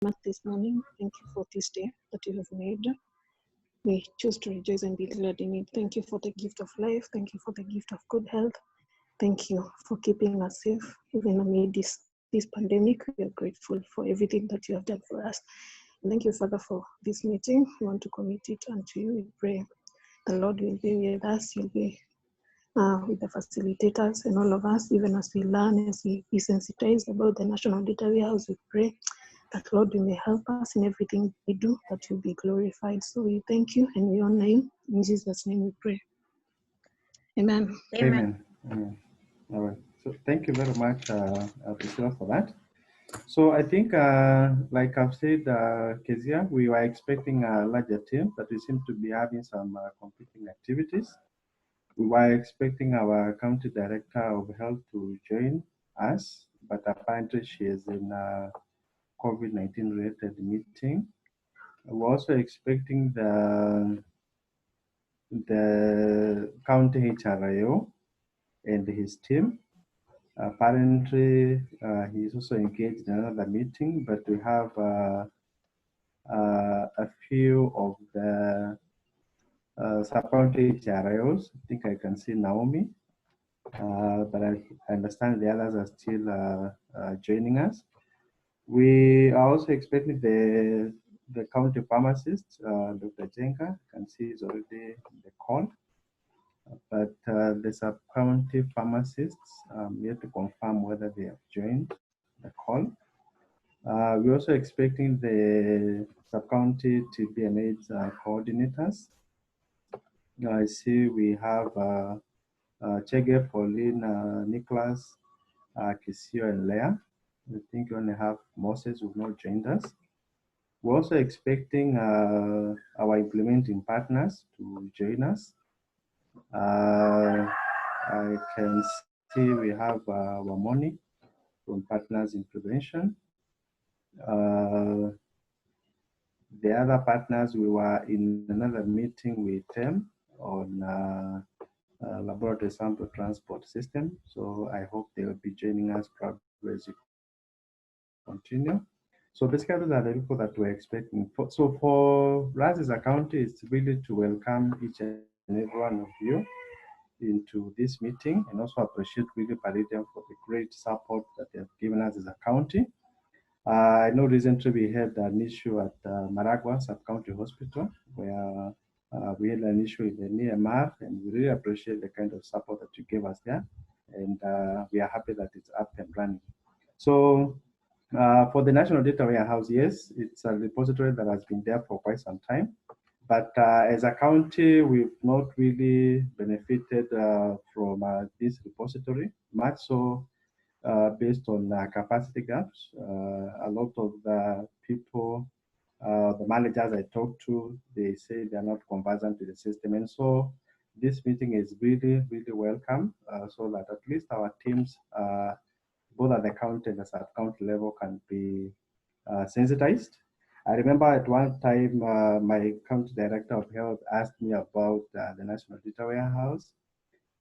much this morning. Thank you for this day that you have made. We choose to rejoice and be glad in it. Thank you for the gift of life. Thank you for the gift of good health. Thank you for keeping us safe, even amid this pandemic. We are grateful for everything that you have done for us. And thank you, Father, for this meeting. We want to commit it unto you. We pray the Lord will be with us. You'll be with the facilitators and all of us, even as we learn, as we be sensitized about the National Data Warehouse. We pray that, Lord, you may help us in everything we do, that you be glorified. So we thank you and we honor you. In Jesus' name we pray. Amen. Amen. Amen. All right. So thank you very much, Priscilla, for that. So I think, like I've said, Kezia, we were expecting a larger team, but we seem to be having some competing activities. We were expecting our county director of health to join us, but apparently she is in a COVID-19 related meeting. We're also expecting the county HRIO and his team. Apparently, he is also engaged in another meeting, but we have a few of the sub-county HRIOs. I think I can see Naomi, but I understand the others are still joining us. We are also expecting the county pharmacist, Dr. Jenga. I can see he's already in the call. But the sub-county pharmacists, yet to confirm whether they have joined the call. We're also expecting the sub-county TB and AIDS coordinators. I see we have Chege, Pauline, Nicholas, Kisio, and Leah. I think we only have Moses who have not joined us. We're also expecting our implementing partners to join us. I can see we have Wamoni from Partners in Prevention. The other partners, we were in another meeting with them on laboratory sample transport system. So I hope they will be joining us probably as we continue. So basically, those are the people that we're expecting. So for us as a county, it's really to welcome each and every one of you into this meeting, and also appreciate really Palladium for the great support that they have given us as a county. I know recently we had an issue at Murang'a Sub-County Hospital where we had an issue with the EMR, and we really appreciate the kind of support that you gave us there. And we are happy that it's up and running. So for the National Data Warehouse, yes, it's a repository that has been there for quite some time. But as a county, we've not really benefited from this repository much. So based on capacity gaps, a lot of the people, the managers I talked to, they say they're not conversant with the system. And so this meeting is really, really welcome, so that at least our teams, both at the county and the sub-county level, can be sensitized. I remember at one time, my county director of health asked me about the National Data Warehouse,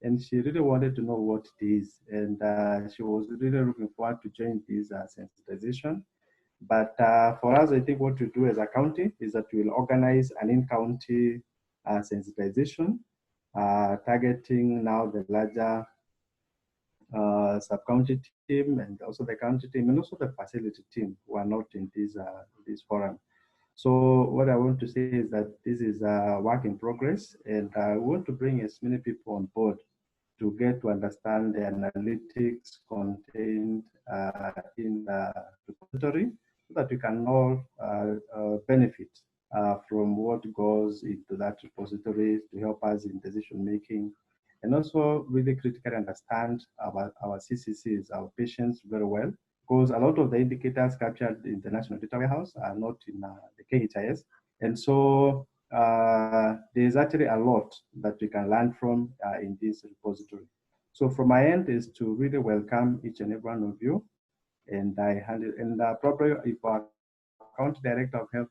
and she really wanted to know what it is. And she was really looking forward to join this sensitization. But for us, I think what we do as a county is that we'll organize an in-county sensitization, targeting now the larger sub-county team and also the county team and also the facility team who are not in this forum. So what I want to say is that this is a work in progress, and I want to bring as many people on board to get to understand the analytics contained in the repository, so that we can all benefit from what goes into that repository to help us in decision making, and also really critically understand our CCCs, our patients, very well, because a lot of the indicators captured in the National Data Warehouse are not in the KHIS. And so there's actually a lot that we can learn from in this repository. So from my end is to really welcome each and every one of you. And I handle, and probably if our county director of health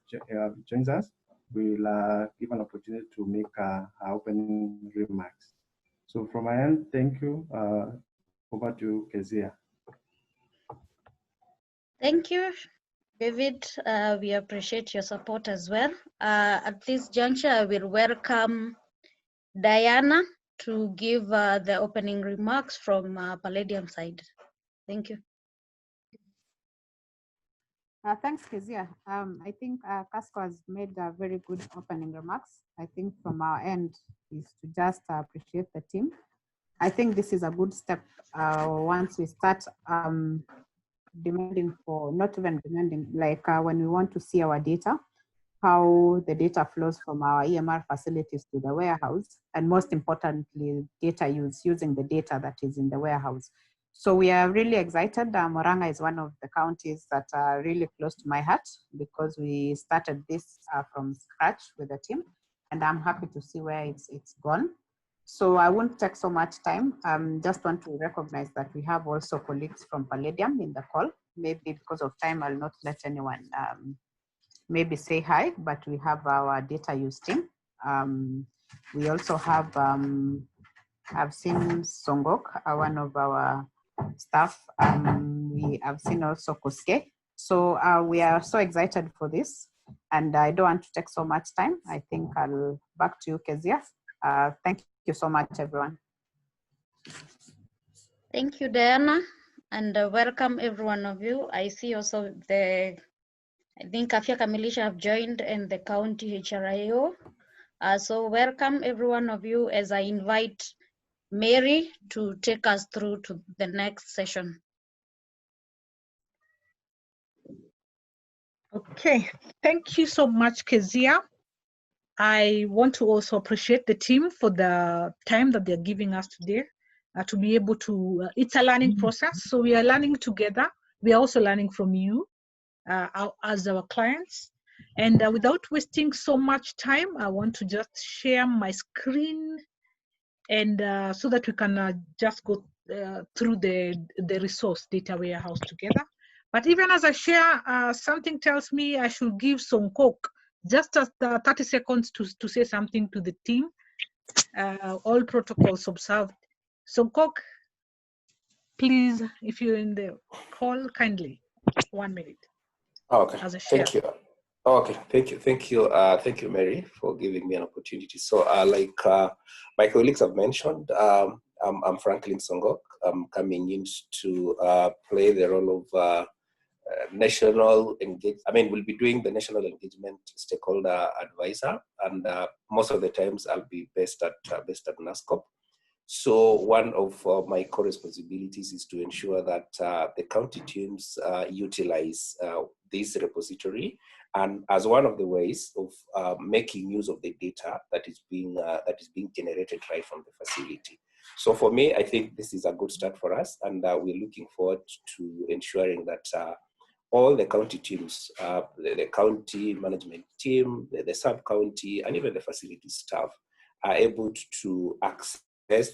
joins us, we'll give an opportunity to make opening remarks. So from my end, thank you. Over to Kezia. Thank you. David, we appreciate your support as well. At this juncture, I will welcome Diana to give the opening remarks from Palladium side. Thank you. Thanks, Kezia. I think Casco has made very good opening remarks. I think from our end is to just appreciate the team. I think this is a good step once we start demanding for, not even demanding, like when we want to see our data, how the data flows from our EMR facilities to the warehouse, and most importantly, data use, using the data that is in the warehouse. So we are really excited. Murang'a is one of the counties that are really close to my heart because we started this from scratch with the team, and I'm happy to see where it's gone. So I won't take so much time. Just want to recognize that we have also colleagues from Palladium in the call. Maybe because of time, I'll not let anyone maybe say hi, but we have our data use team. We also have, I've seen Songok, one of our staff. We have seen also Koske. So we are so excited for this, and I don't want to take so much time. I think I'll back to you, Kezia. Thank you so much, everyone. Thank you, Diana, and welcome every one of you. I see also I think Afya Kamilisha have joined in the county HRIO. So welcome every one of you as I invite Mary to take us through to the next session. Okay, thank you so much, Kezia. I want to also appreciate the team for the time that they're giving us today to be able to, it's a learning process. So we are learning together. We are also learning from you as our clients. And without wasting so much time, I want to just share my screen and so that we can just go through the resource data warehouse together. But even as I share, something tells me I should give Songkok just 30 seconds to say something to the team. All protocols observed. Songkok, please, if you're in the call, kindly, 1 minute. Okay, As a share. thank you. Okay, thank you, Mary, for giving me an opportunity. So, like my colleagues have mentioned, I'm Franklin Songok. I'm coming in to play the role of national engagement. I mean, we'll be doing the national engagement stakeholder advisor, and most of the times I'll be based at NASCOP. So one of my core responsibilities is to ensure that the county teams utilize this repository, and as one of the ways of making use of the data that is being generated right from the facility. So for me, I think this is a good start for us, and we're looking forward to ensuring that all the county teams, the county management team, the sub-county, and even the facility staff are able to access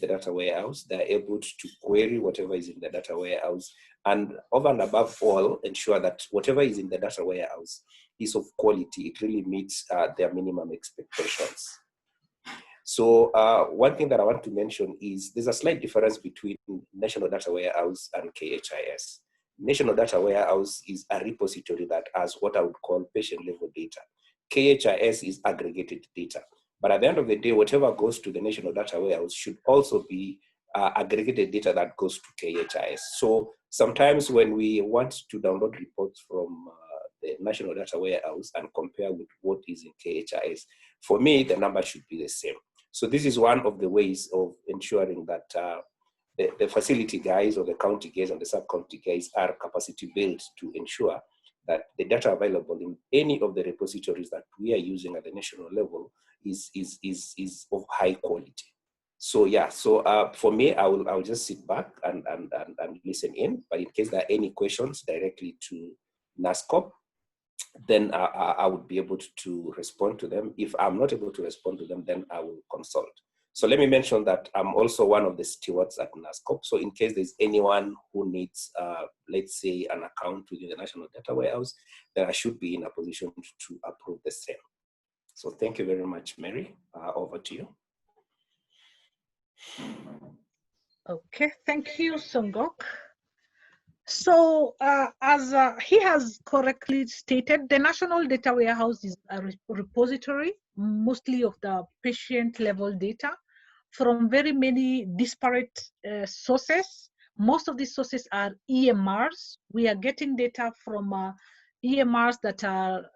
the data warehouse. They're able to query whatever is in the data warehouse, and over and above all, ensure that whatever is in the data warehouse is of quality. It really meets their minimum expectations. So one thing that I want to mention is there's a slight difference between National Data Warehouse and KHIS. National Data Warehouse is a repository that has what I would call patient level data. KHIS is aggregated data. But at the end of the day, whatever goes to the National Data Warehouse should also be aggregated data that goes to KHIS. So sometimes when we want to download reports from the National Data Warehouse and compare with what is in KHIS, for me, the number should be the same. So this is one of the ways of ensuring that the facility guys or the county guys and the sub-county guys are capacity built to ensure that the data available in any of the repositories that we are using at the national level is of high quality. So yeah, so for me, I'll just sit back and listen in. But in case there are any questions directly to NASCOP, then I would be able to respond to them. If I'm not able to respond to them, then I will consult. So let me mention that I'm also one of the stewards at NASCOP. So in case there's anyone who needs, let's say, an account within the National Data Warehouse, then I should be in a position to approve the same. So thank you very much, Mary. Over to you. Okay, thank you, Songok. So as he has correctly stated, the National Data Warehouse is a repository, mostly of the patient level data from very many disparate sources. Most of these sources are EMRs. We are getting data from EMRs that are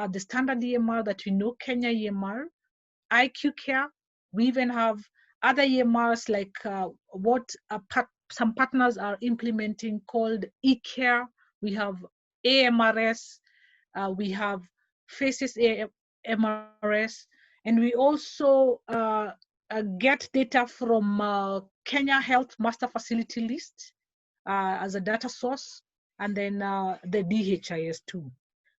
the standard EMR that we know, Kenya EMR, IQ Care. We even have other EMRs like what some partners are implementing called eCare. We have AMRS, we have Faces AMRS, and we also get data from Kenya Health Master Facility List as a data source, and then the DHIS too.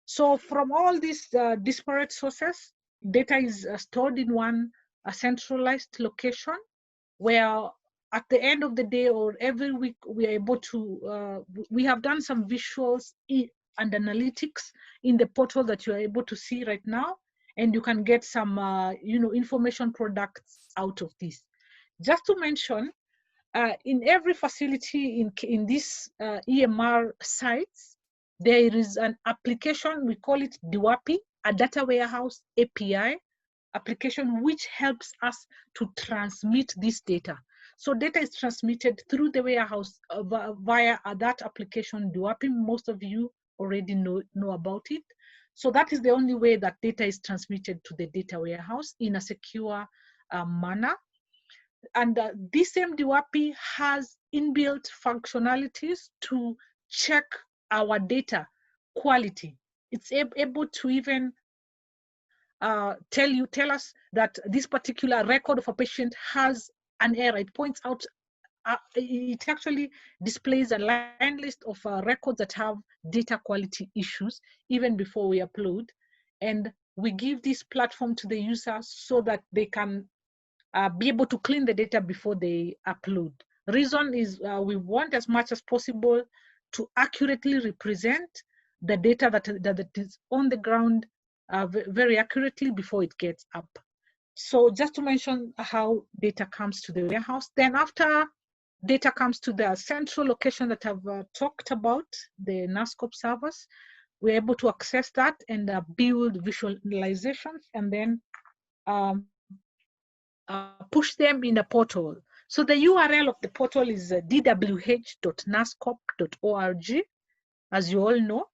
So from all these disparate sources, data is stored in one centralized location where at the end of the day or every week we are able to, we have done some visuals and analytics in the portal that you are able to see right now, and you can get some information products out of this. Just to mention, in every facility in this EMR sites, there is an application, we call it DWAPI, a data warehouse API application, which helps us to transmit this data. So data is transmitted through the warehouse via that application, DWAPI. Most of you already know about it. So that is the only way that data is transmitted to the data warehouse in a secure manner. And this same DWAPI has inbuilt functionalities to check our data quality. It's able to even tell us that this particular record of a patient has an error. It points out, it actually displays a line list of records that have data quality issues even before we upload. And we give this platform to the users so that they can be able to clean the data before they upload. Reason is we want as much as possible to accurately represent the data that is on the ground very accurately before it gets up. So just to mention how data comes to the warehouse. Then after data comes to the central location that I've talked about, the NASCOP servers, we're able to access that and build visualizations and then push them in a portal. So the URL of the portal is dwh.nascop.org, as you all know.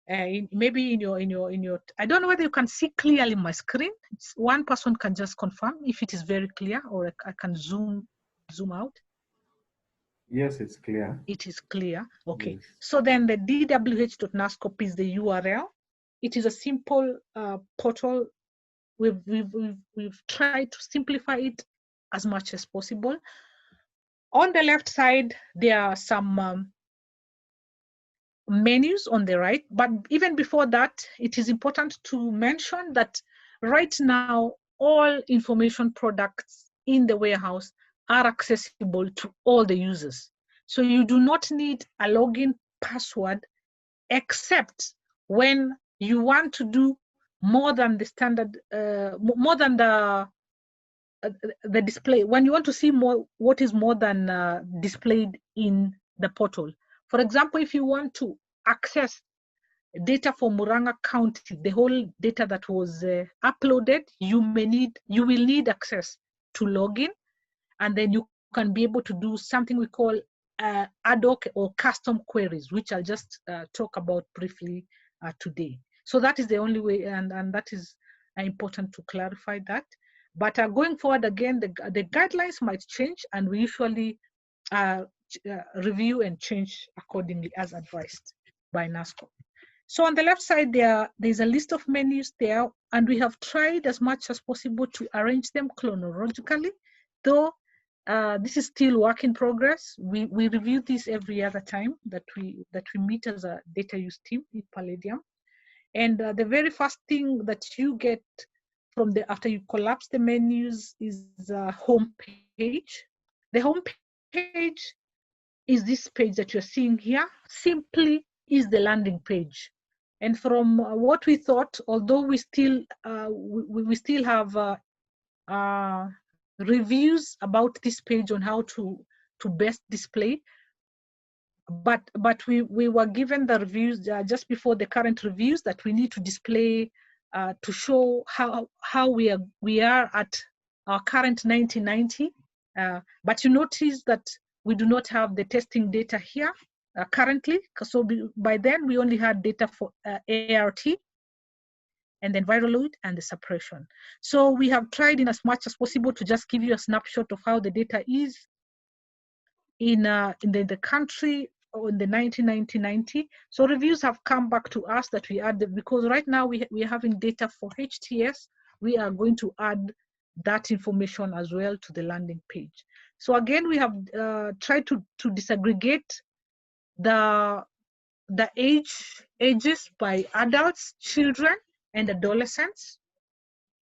Maybe in your, I don't know whether you can see clearly my screen. One person can just confirm if it is very clear, or I can zoom out. Yes, it's clear. It is clear. Okay. Yes. So then the dwh.nascop is the URL. It is a simple portal. We've tried to simplify it as much as possible. On the left side, there are some menus on the right, but even before that, it is important to mention that right now, all information products in the warehouse are accessible to all the users. So you do not need a login password, except when you want to do more than the standard, more than the display, when you want to see more, what is more than displayed in the portal. For example, if you want to access data for Muranga County, the whole data that was uploaded, you will need access to login, and then you can be able to do something we call ad hoc or custom queries, which I'll just talk about briefly today. So that is the only way, and that is important to clarify that. But going forward, again, the guidelines might change, and we usually review and change accordingly as advised by NASCOP. So on the left side, there's a list of menus there, and we have tried as much as possible to arrange them chronologically, though this is still work in progress. We review this every other time that we meet as a data use team in Palladium. And the very first thing that you get from after you collapse the menus is the home page. The home page is this page that you're seeing here, simply is the landing page. And from what we thought, although we still have reviews about this page on how to best display, but we were given the reviews just before the current reviews that we need to display to show how we are at our current 1990. But you notice that we do not have the testing data here currently. So by then we only had data for ART and then viral load and the suppression. So we have tried in as much as possible to just give you a snapshot of how the data is in the country or in the 1990. So reviews have come back to us that we add, because right now we are having data for HTS. We are going to add that information as well to the landing page. So again, we have tried to disaggregate the ages by adults, children, and adolescents.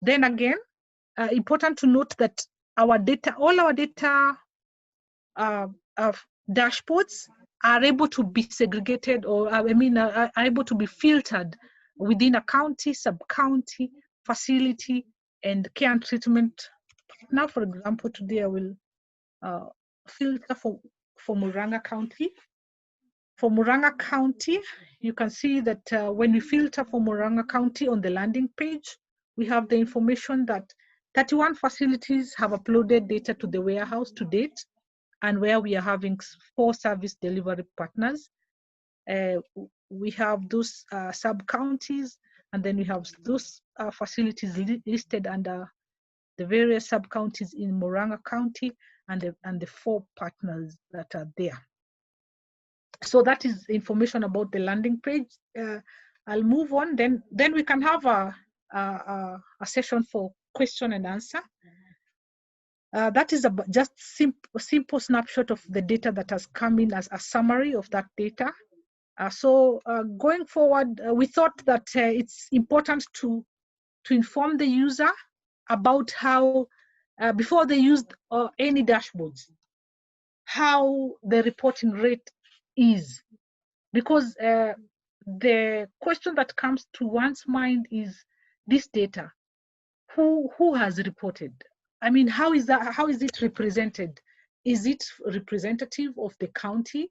Then again, important to note that our data, all our data dashboards are able to be segregated, or are able to be filtered within a county, sub-county, facility, and care and treatment. Now, for example, today I will filter for Muranga County. For Muranga County, you can see that when we filter for Muranga County on the landing page, we have the information that 31 facilities have uploaded data to the warehouse to date, and where we are having 4 service delivery partners. We have those sub-counties, and then we have those facilities listed under the various sub-counties in Muranga County, and the 4 partners that are there. So that is information about the landing page. I'll move on, then we can have a session for question and answer. That is just a simple snapshot of the data that has come in as a summary of that data. So going forward, we thought that it's important to inform the user about how, before they used any dashboards, how the reporting rate is. Because the question that comes to one's mind is this data, who has reported? I mean, how is it represented? Is it representative of the county?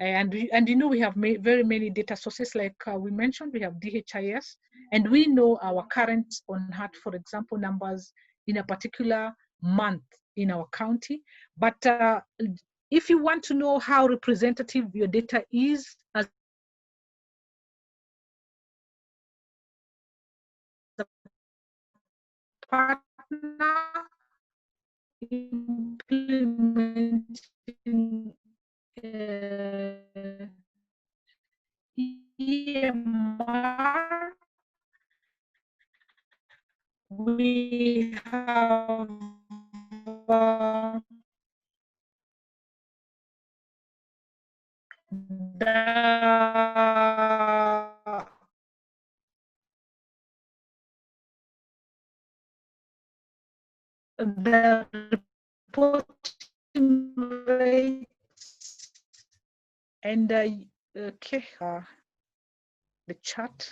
And you know, we have very many data sources, like we mentioned. We have DHIS, and we know our current on heart, for example, numbers in a particular month in our county. But if you want to know how representative your data is as a partner implementing EMR, we have the reporting rates and okay, the chart.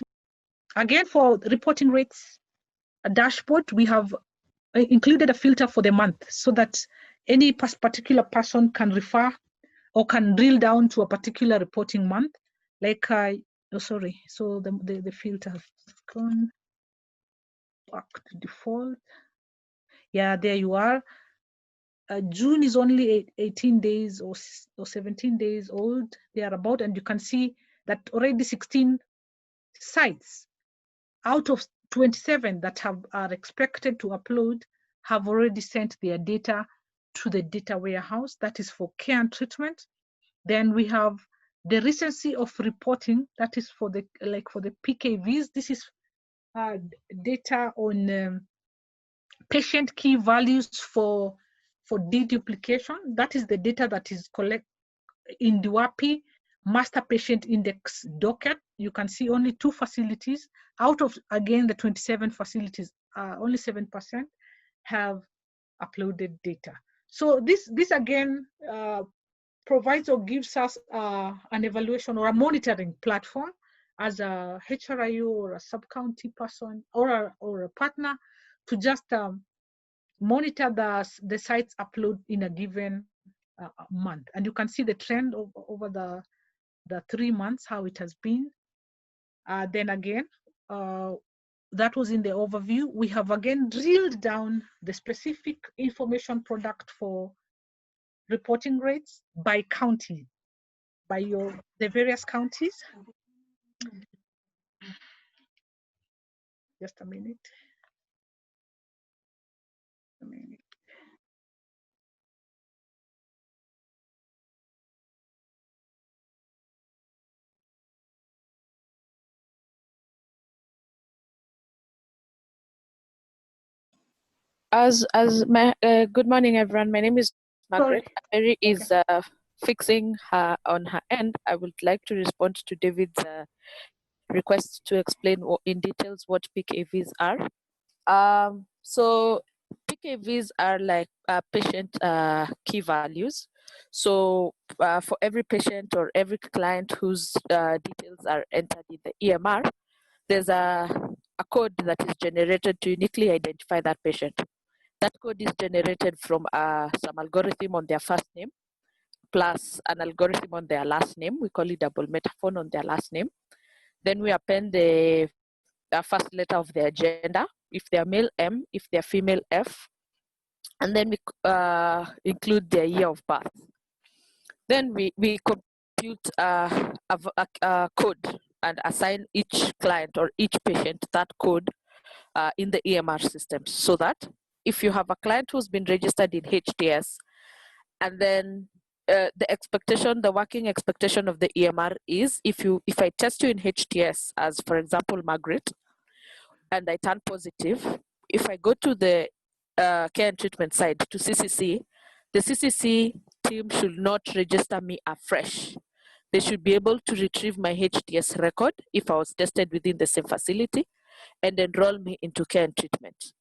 Again, for reporting rates, a dashboard, we have included a filter for the month so that any particular person can refer or can drill down to a particular reporting month. Like, oh, sorry, so the filter has gone back to default. Yeah, there you are. June is only 18 days or 17 days old, they are about, and you can see that already 16 sites out of 27 that are expected to upload have already sent their data to the data warehouse. That is for care and treatment. Then we have the recency of reporting, that is for the PKVs. This is data on patient key values for deduplication. That is the data that is collected in the WAPI master patient index docket. You can see only 2 facilities out of, again, the 27 facilities, only 7% have uploaded data. So this again provides or gives us an evaluation or a monitoring platform as a HRIO or a sub-county person or a partner to just monitor the sites upload in a given month. And you can see the trend over the 3 months, how it has been. Then again, that was in the overview. We have again drilled down the specific information product for reporting rates by county, by the various counties. Just a minute. Good morning, everyone. My name is Margaret. Mary is fixing her on her end. I would like to respond to David's request to explain in details what PKVs are. So PKVs are like patient key values. So for every patient or every client whose details are entered in the EMR, there's a code that is generated to uniquely identify that patient. That code is generated from some algorithm on their first name plus an algorithm on their last name. We call it double metaphone on their last name. Then we append the first letter of their gender, if they're male M, if they're female F, and then we include their year of birth. Then we compute a code and assign each client or each patient that code in the EMR system, so that if you have a client who's been registered in HTS, and then the working expectation of the EMR is if I test you in HTS as, for example, Margaret, and I turn positive, if I go to the care and treatment side to CCC, the CCC team should not register me afresh. They should be able to retrieve my HTS record if I was tested within the same facility and enroll me into care and treatment.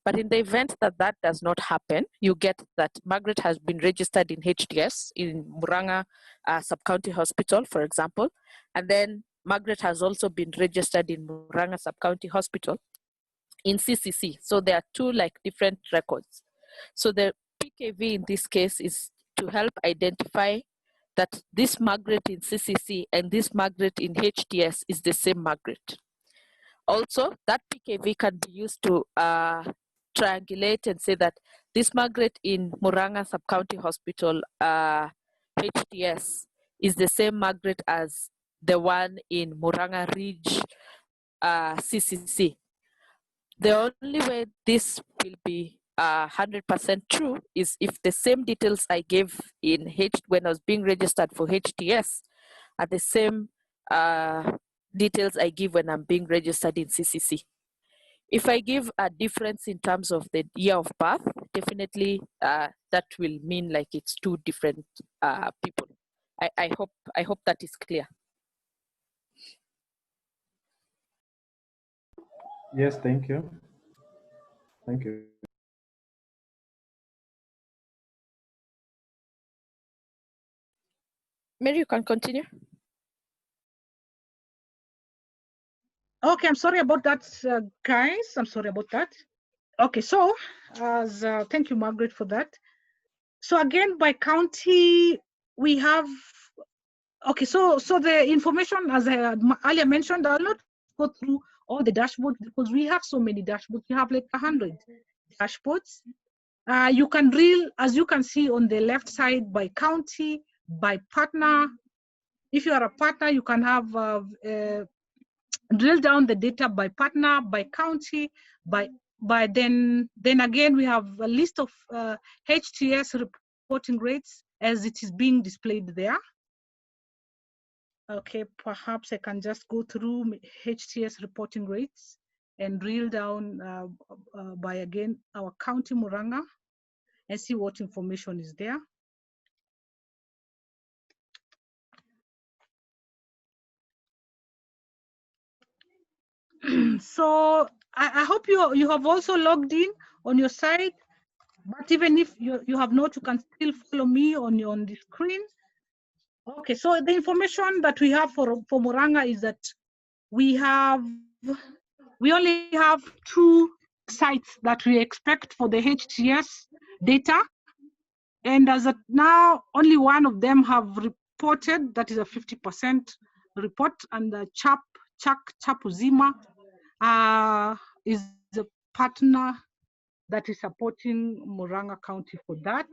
But in the event that that does not happen, you get that Margaret has been registered in HTS in Murang'a Sub-County Hospital, for example, and then Margaret has also been registered in Murang'a Sub-County Hospital in CCC. So there are two different records. So the PKV in this case is to help identify that this Margaret in CCC and this Margaret in HTS is the same Margaret. Also, that PKV can be used to triangulate and say that this Margaret in Murang'a Sub-County Hospital HTS is the same Margaret as the one in Murang'a Ridge CCC. The only way this will be 100% true is if the same details I gave when I was being registered for HTS are the same details I give when I'm being registered in CCC. If I give a difference in terms of the year of birth, definitely that will mean it's two different people. I hope that is clear. Yes, thank you. Thank you. Mary, you can continue. Okay, I'm sorry about that, guys. I'm sorry about that. Okay, so thank you, Margaret, for that. So again, by county, we have, okay, so the information, as I had earlier mentioned, I'll not go through all the dashboards because we have so many dashboards. We have 100 dashboards. You can drill, as you can see on the left side, by county, by partner. If you are a partner, you can have drill down the data by partner, by county, by then again we have a list of HTS reporting rates as it is being displayed there. Okay, perhaps I can just go through HTS reporting rates and drill down by again our county Murang'a and see what information is there. So I hope you have also logged in on your side, but even if you have not, you can still follow me on the screen. Okay, so the information that we have for Murang'a is that we only have 2 sites that we expect for the HTS data. And as of now, only one of them have reported, that is a 50% report, and the Chuck Chapuzima is a partner that is supporting Muranga County for that.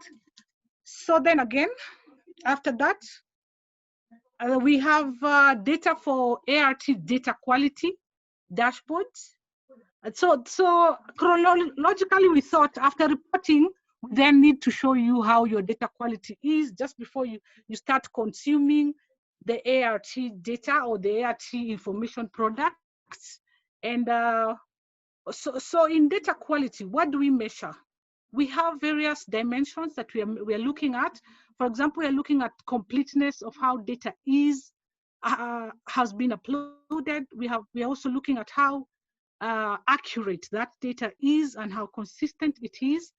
So then again, after that, we have data for ART data quality dashboards. So chronologically, we thought after reporting, we then need to show you how your data quality is just before you start consuming the ART data or the ART information products. And so in data quality, what do we measure? We have various dimensions that we are looking at. For example, we are looking at completeness of how data is has been uploaded. We are also looking at how accurate that data is and how consistent it is.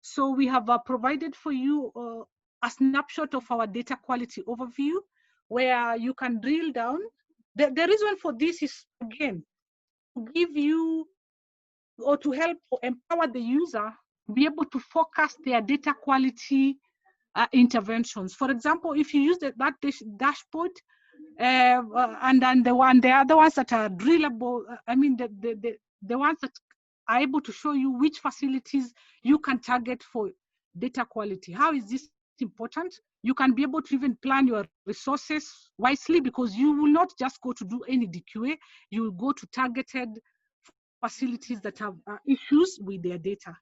So we have provided for you a snapshot of our data quality overview where you can drill down. The reason for this is, again, to give you or to help or empower the user to be able to focus their data quality interventions. For example, if you use that dashboard, and then the other ones that are drillable, I mean the ones that are able to show you which facilities you can target for data quality. How is this important? You can be able to even plan your resources wisely, because you will not just go to do any DQA, you will go to targeted facilities that have issues with their data.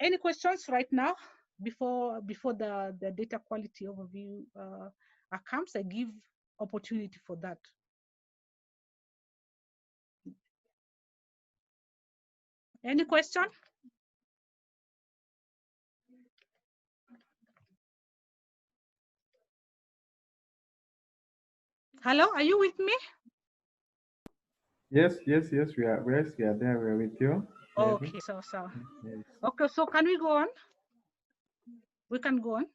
Any questions right now before the data quality overview comes? I give opportunity for that. Any question? Hello, are you with me? Yes, we are. Yes, we are there. We are with you. Okay, so yes. Okay, so can we go on? We can go on.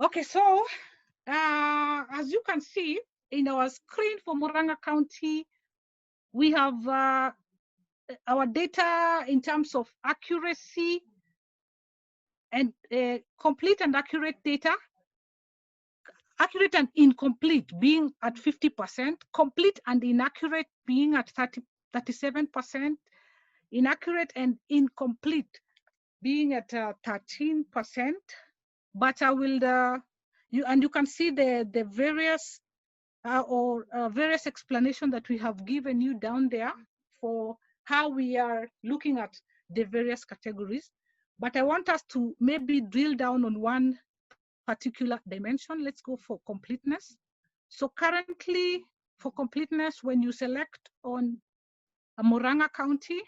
Okay, so as you can see in our screen for Muranga County, we have our data in terms of accuracy and complete and accurate data. Accurate and incomplete being at 50%, complete and inaccurate being at 37%, inaccurate and incomplete being at 13%. But I will, you can see the various various explanation that we have given you down there for how we are looking at the various categories. But I want us to maybe drill down on one particular dimension. Let's go for completeness. So currently for completeness, when you select on a Muranga County,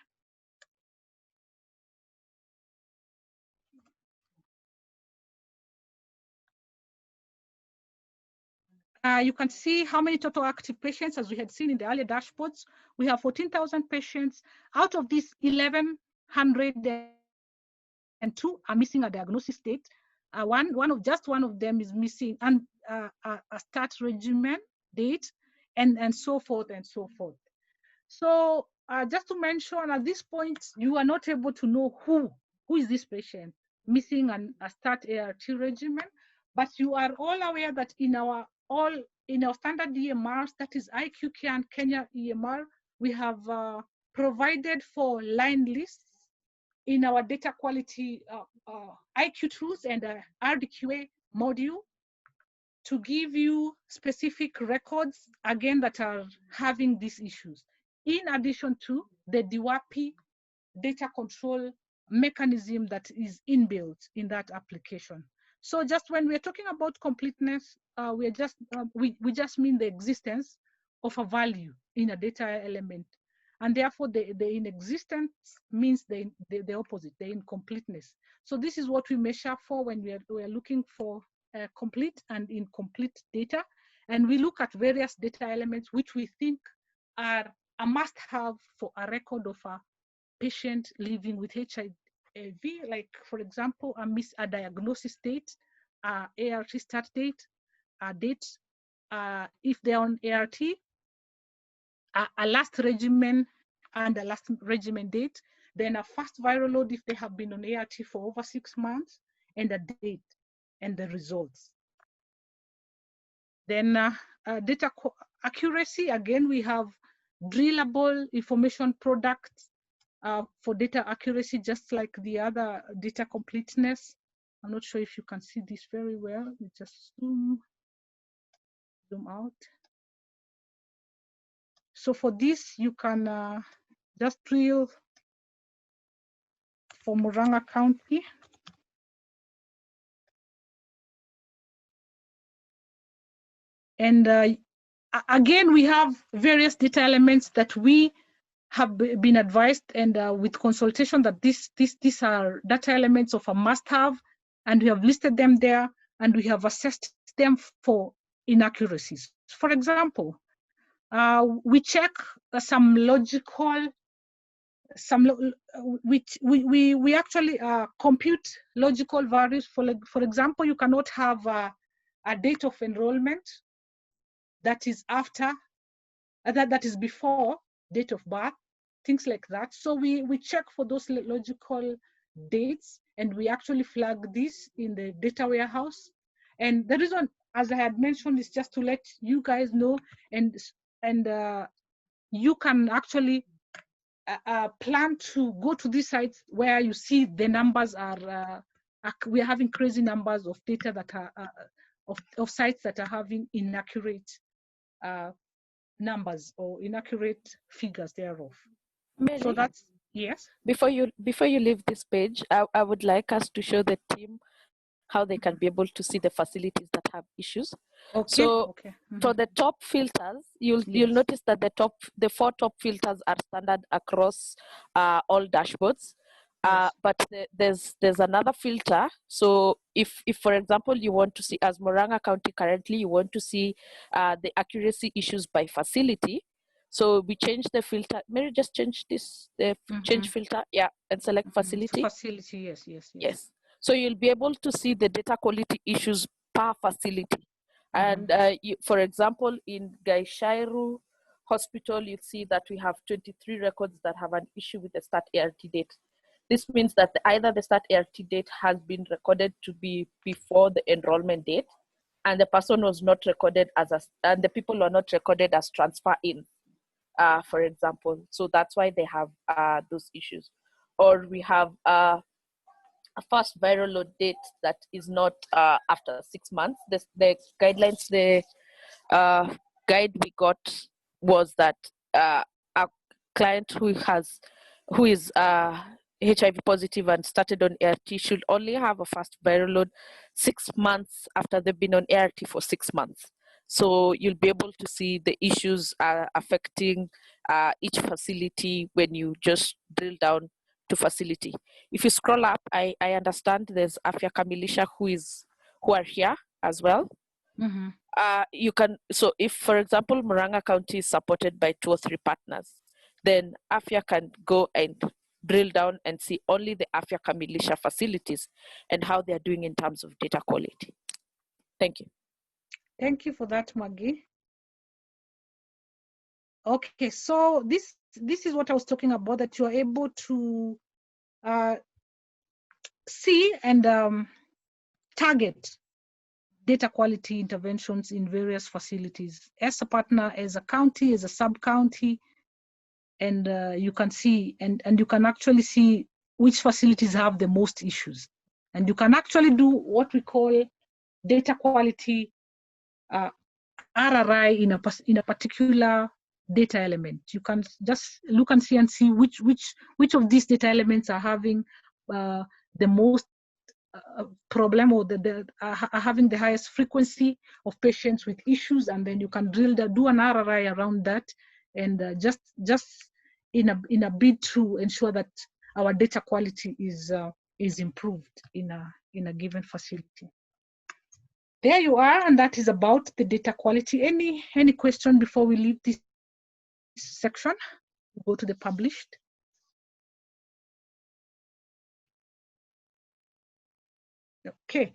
you can see how many total active patients, as we had seen in the earlier dashboards. We have 14,000 patients. Out of these, 1,102 are missing a diagnosis date. One of them is missing and a start regimen date, and so forth and so forth. So just to mention, at this point, you are not able to know who is this patient missing a start ART regimen, but you are all aware that in our standard EMRs, that is IQK and Kenya EMR, we have provided for line lists in our data quality IQ tools and RDQA module to give you specific records, again, that are having these issues, in addition to the DWAPI data control mechanism that is inbuilt in that application. So just when we're talking about completeness, we just mean the existence of a value in a data element. And therefore the inexistence means the opposite, the incompleteness. So this is what we measure for when we are looking for complete and incomplete data. And we look at various data elements which we think are a must-have for a record of a patient living with HIV, like for example, a diagnosis date, ART start date, a date if they're on ART, a last regimen and a last regimen date, then a first viral load if they have been on ART for over 6 months, and a date and the results. Then data accuracy, again, we have drillable information products for data accuracy, just like the other data completeness. I'm not sure if you can see this very well. We just zoom out. So for this, you can just drill for Muranga County. And again, we have various data elements that we have been advised, and with consultation, that these are data elements of a must-have, and we have listed them there, and we have assessed them for inaccuracies. For example, we check some logical, we actually compute logical values. For example, you cannot have a date of enrollment that is after, that is before date of birth, things like that. So we check for those logical dates, and we actually flag this in the data warehouse. And the reason, as I had mentioned, is just to let you guys know, and you can actually plan to go to these sites where you see the numbers are, we are having crazy numbers of data that are, of sites that are having inaccurate numbers or inaccurate figures thereof. Mary, So that's, yes. Before you leave this page, I would like us to show the team how they can be able to see the facilities that have issues. Okay. So okay. for the top filters, you'll notice that the 4 top filters are standard across all dashboards. Yes. But there's another filter. So if for example you want to see, as Murang'a County currently, you want to see the accuracy issues by facility. So we change the filter. Mary, just change this, change filter, yeah, and select facility. Facility, yes. So you'll be able to see the data quality issues per facility. And for example, in Gaishairu Hospital, you see that we have 23 records that have an issue with the start ART date. This means that either the start ART date has been recorded to be before the enrollment date, and the person was not recorded and the people were not recorded as transfer in, for example. So that's why they have those issues. Or we have a first viral load date that is not after 6 months. The guidelines, the guide we got was that a client who is HIV positive and started on ART should only have a first viral load 6 months after they've been on ART for 6 months. So you'll be able to see the issues affecting each facility when you just drill down to facility. If you scroll up, I understand there's Afya Kamilisha who are here as well. You can, so if for example Murang'a County is supported by 2 or 3 partners, then Afya can go and drill down and see only the Afya Kamilisha facilities and how they are doing in terms of data quality. Thank you. Thank you for that, Maggie. Okay, so this is what I was talking about, that you are able to see and target data quality interventions in various facilities as a partner, as a county, as a sub-county, and you can see, and you can actually see which facilities have the most issues. And you can actually do what we call data quality RRI in a particular data element. You can just look and see which of these data elements are having the most problem, or are having the highest frequency of patients with issues, and then you can do an RRI around that, and just in a bid to ensure that our data quality is improved in a given facility. There you are, and that is about the data quality. Any question before we leave this section, go to the published. Okay.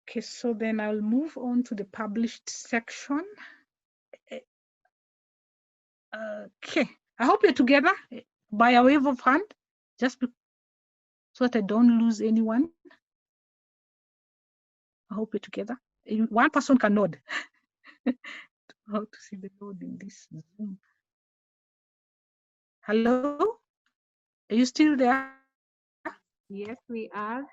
Okay, so then I'll move on to the published section. Okay, I hope you're together by a wave of hand, just so that I don't lose anyone. I hope you're together. One person can nod. How to see the nod in this Zoom? Hello? Are you still there? Yes, we are.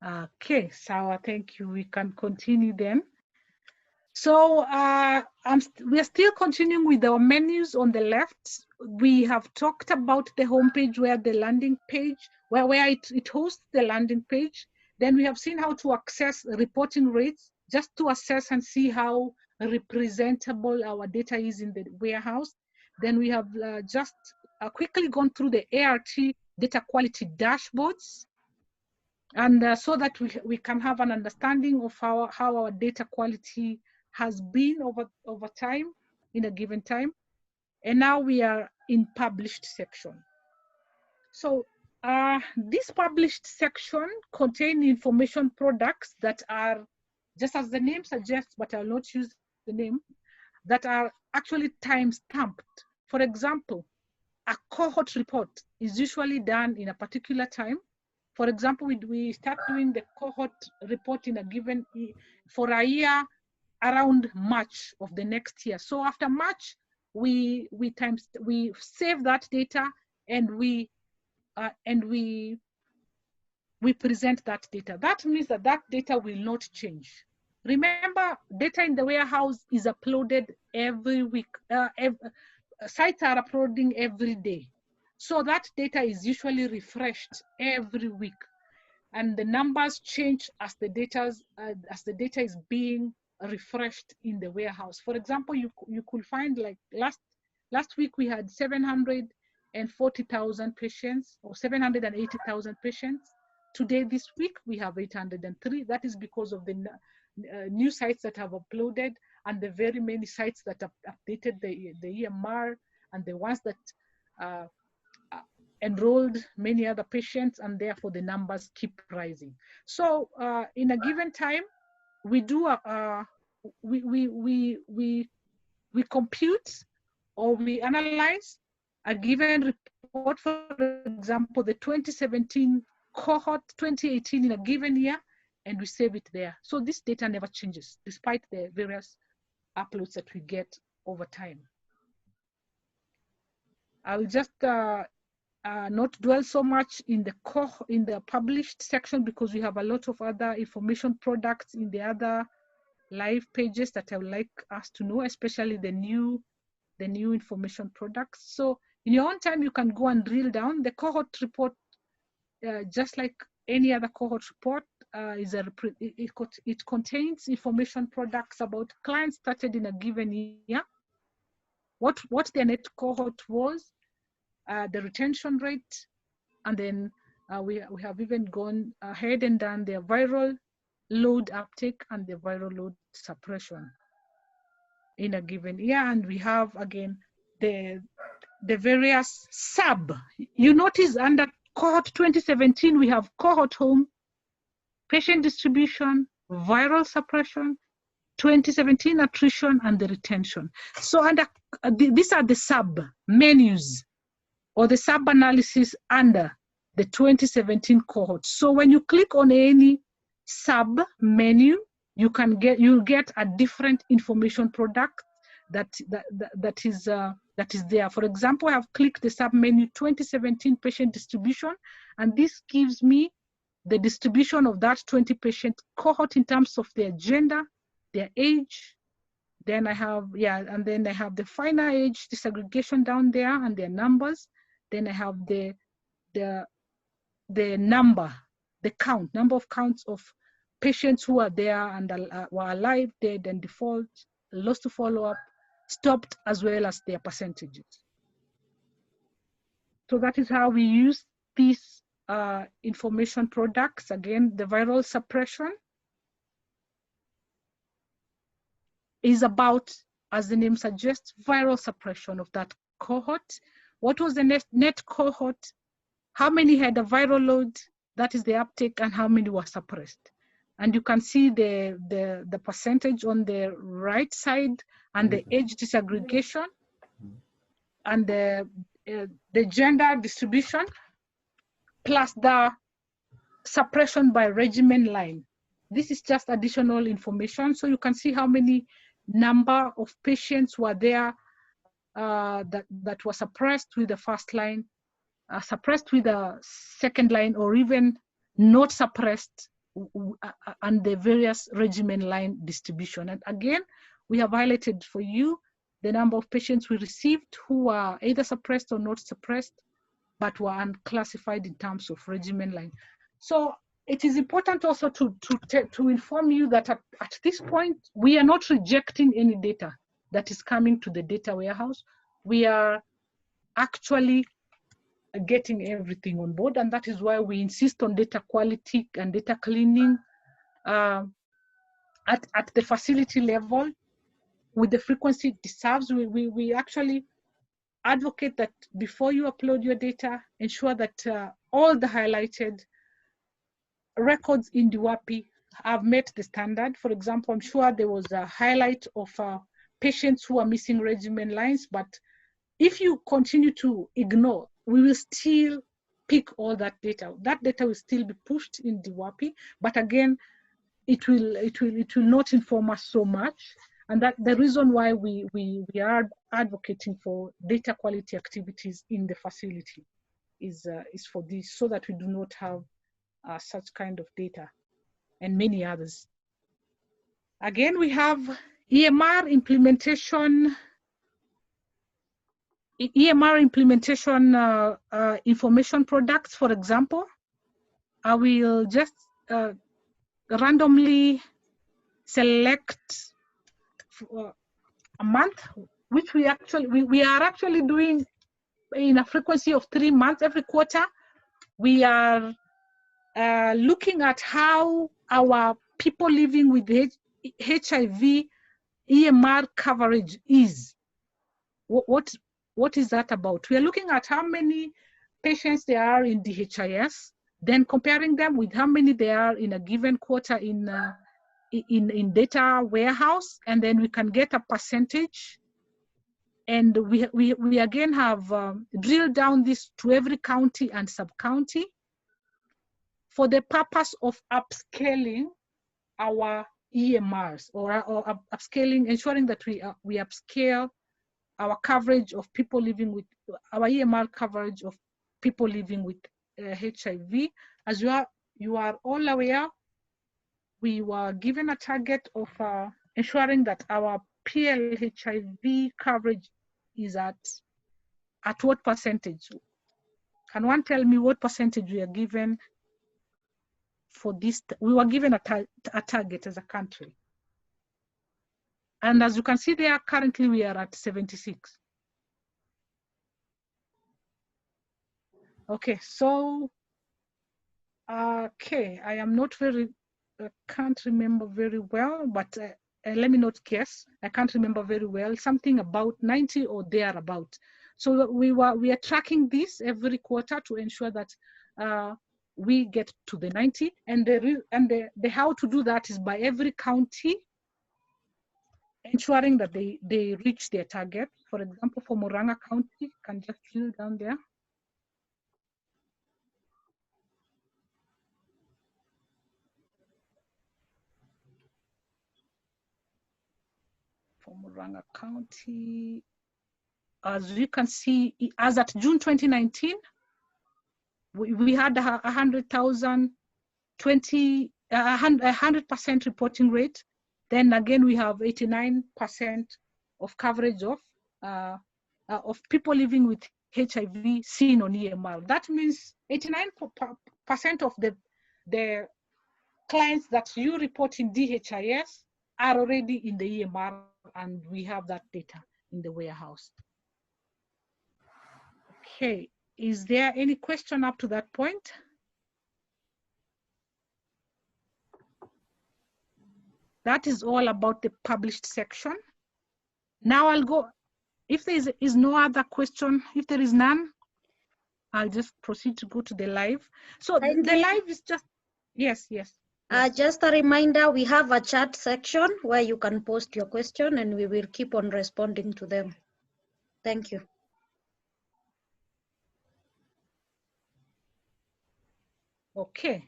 Okay, Sawa, thank you. We can continue then. So we are still continuing with our menus on the left. We have talked about the homepage where the landing page, where it hosts the landing page. Then we have seen how to access reporting rates, just to assess and see how representable our data is in the warehouse. Then we have just quickly gone through the ART data quality dashboards, and so that we can have an understanding of how our data quality has been over time, in a given time. And now we are in published section. So this published section contains information products that are, just as the name suggests, but I'll not use the name, that are actually time-stamped. For example, a cohort report is usually done in a particular time. For example, we start doing the cohort report in a given, for a year, around March of the next year. So after March, we save that data and we present that data. That means that data will not change. Remember, data in the warehouse is uploaded every week. Sites are uploading every day. So that data is usually refreshed every week. And the numbers change as the data is being refreshed in the warehouse. For example, you could find, like last week we had 740,000 patients, or 780,000 patients. Today, this week, we have 803. That is because of the new sites that have uploaded, and the very many sites that have updated the EMR, and the ones that enrolled many other patients, and therefore the numbers keep rising. So in a given time, we do we compute or we analyze a given report. For example, the 2017 cohort, 2018 in a given year, and we save it there. So this data never changes despite the various uploads that we get over time. I'll just not dwell so much in the published section, because we have a lot of other information products in the other live pages that I would like us to know, especially the new information products. So in your own time, you can go and drill down. The cohort report, just like any other cohort report, it contains information products about clients started in a given year, what their net cohort was, the retention rate, and then we have even gone ahead and done their viral load uptake and the viral load suppression in a given year. And we have, again, the various sub. You notice under cohort 2017, we have cohort home, patient distribution, viral suppression, 2017 attrition, and the retention. So under these are the sub menus or the sub analysis under the 2017 cohort. So when you click on any sub menu, you'll get a different information product that is there. For example, I have clicked the sub menu 2017 patient distribution, and this gives me the distribution of that 20 patient cohort in terms of their gender, their age. Then I have, and then I have the final age disaggregation down there and their numbers. Then I have the number of counts of patients who are there and were alive, dead, and default, lost to follow-up, stopped, as well as their percentages. So that is how we use these information products. Again, the viral suppression is about as the name suggests, viral suppression of that cohort. What was the net cohort? How many had a viral load? That is the uptake, and how many were suppressed. And you can see the percentage on the right side and the age disaggregation and the gender distribution, plus the suppression by regimen line. This is just additional information. So you can see how many number of patients were there that were suppressed with the first line, suppressed with the second line, or even not suppressed, and the various regimen line distribution. And again, we have highlighted for you the number of patients we received who were either suppressed or not suppressed, but were unclassified in terms of regimen line. So it is important also to inform you that at this point, we are not rejecting any data that is coming to the data warehouse. We are actually getting everything on board, and that is why we insist on data quality and data cleaning at the facility level with the frequency it deserves. We actually advocate that before you upload your data, ensure that all the highlighted records in the WAPI have met the standard. For example, I'm sure there was a highlight of patients who are missing regimen lines, but if you continue to ignore, we will still pick all that data. That data will still be pushed in the WAPI, but again, it will not inform us so much. And that the reason why we are advocating for data quality activities in the facility is for this, so that we do not have such kind of data and many others. Again, we have EMR implementation. EMR implementation information products, for example. I will just randomly select a month, which we are actually doing in a frequency of 3 months every quarter. We are looking at how our people living with HIV EMR coverage is. What is that about? We are looking at how many patients there are in DHIS, then comparing them with how many there are in a given quarter in data warehouse, and then we can get a percentage. And we again have drilled down this to every county and sub-county for the purpose of upscaling our EMRs, or upscaling, ensuring that we upscale our coverage of people living with, our EMR coverage of people living with HIV. As you are all aware, we were given a target of ensuring that our PL HIV coverage is at what percentage? Can one tell me what percentage we are given for this? We were given a target as a country. And as you can see there, currently we are at 76. Okay, so, okay, I am not very, can't remember very well, but let me not guess. I can't remember very well, something about 90 or thereabout. So we are tracking this every quarter to ensure that we get to the 90, and the how to do that is by every county ensuring that they reach their target. For example, for Muranga County, you can just drill down there. For Muranga County, as you can see, as at June 2019, we had 100,000, 100% reporting rate. Then again, we have 89% of coverage of people living with HIV seen on EMR. That means 89% of the clients that you report in DHIS are already in the EMR, and we have that data in the warehouse. Okay, is there any question up to that point? That is all about the published section. Now I'll go, if there is no other question, if there is none, I'll just proceed to go to the live. So the live is just, yes. Just a reminder, we have a chat section where you can post your question and we will keep on responding to them. Thank you. Okay.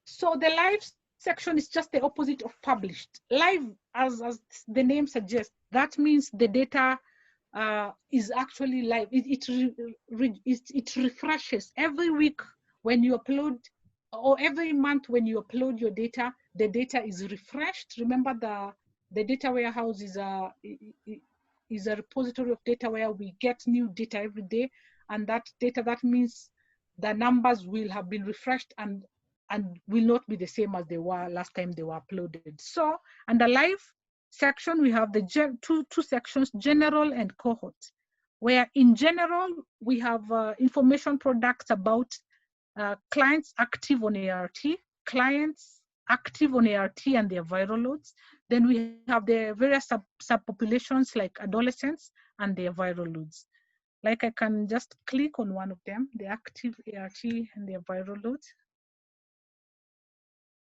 So the live section is just the opposite of published. Live, as the name suggests, that means the data is actually live. It refreshes every week when you upload, or every month when you upload your data, the data is refreshed. Remember, the data warehouse is a repository of data where we get new data every day, and that data, that means the numbers will have been refreshed and will not be the same as they were last time they were uploaded. So, under live section, we have the two sections, general and cohort, where in general, we have information products about clients active on ART, clients active on ART and their viral loads. Then we have the various subpopulations like adolescents and their viral loads. Like I can just click on one of them, the active ART and their viral loads.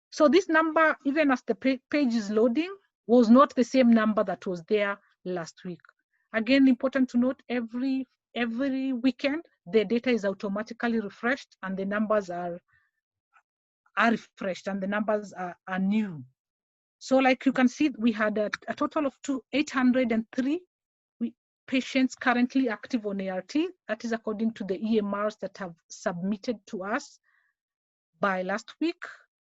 So this number, even as the page is loading, was not the same number that was there last week. Again, important to note, every weekend, the data is automatically refreshed and the numbers are refreshed and the numbers are new. So like you can see, we had a total of 803 patients currently active on ART. That is according to the EMRs that have submitted to us by last week.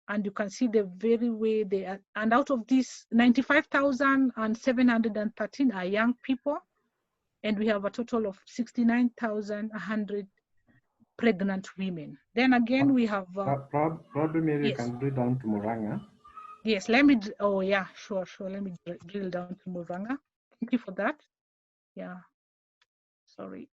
And you can see the very way they are. And out of these, 95,713 are young people. And we have a total of 69,100 pregnant women. Then again, we have... Probably maybe yes. you can drill down to Murang'a. Yes, let me, oh yeah, sure. Let me drill down to Murang'a. Thank you for that. Yeah, sorry.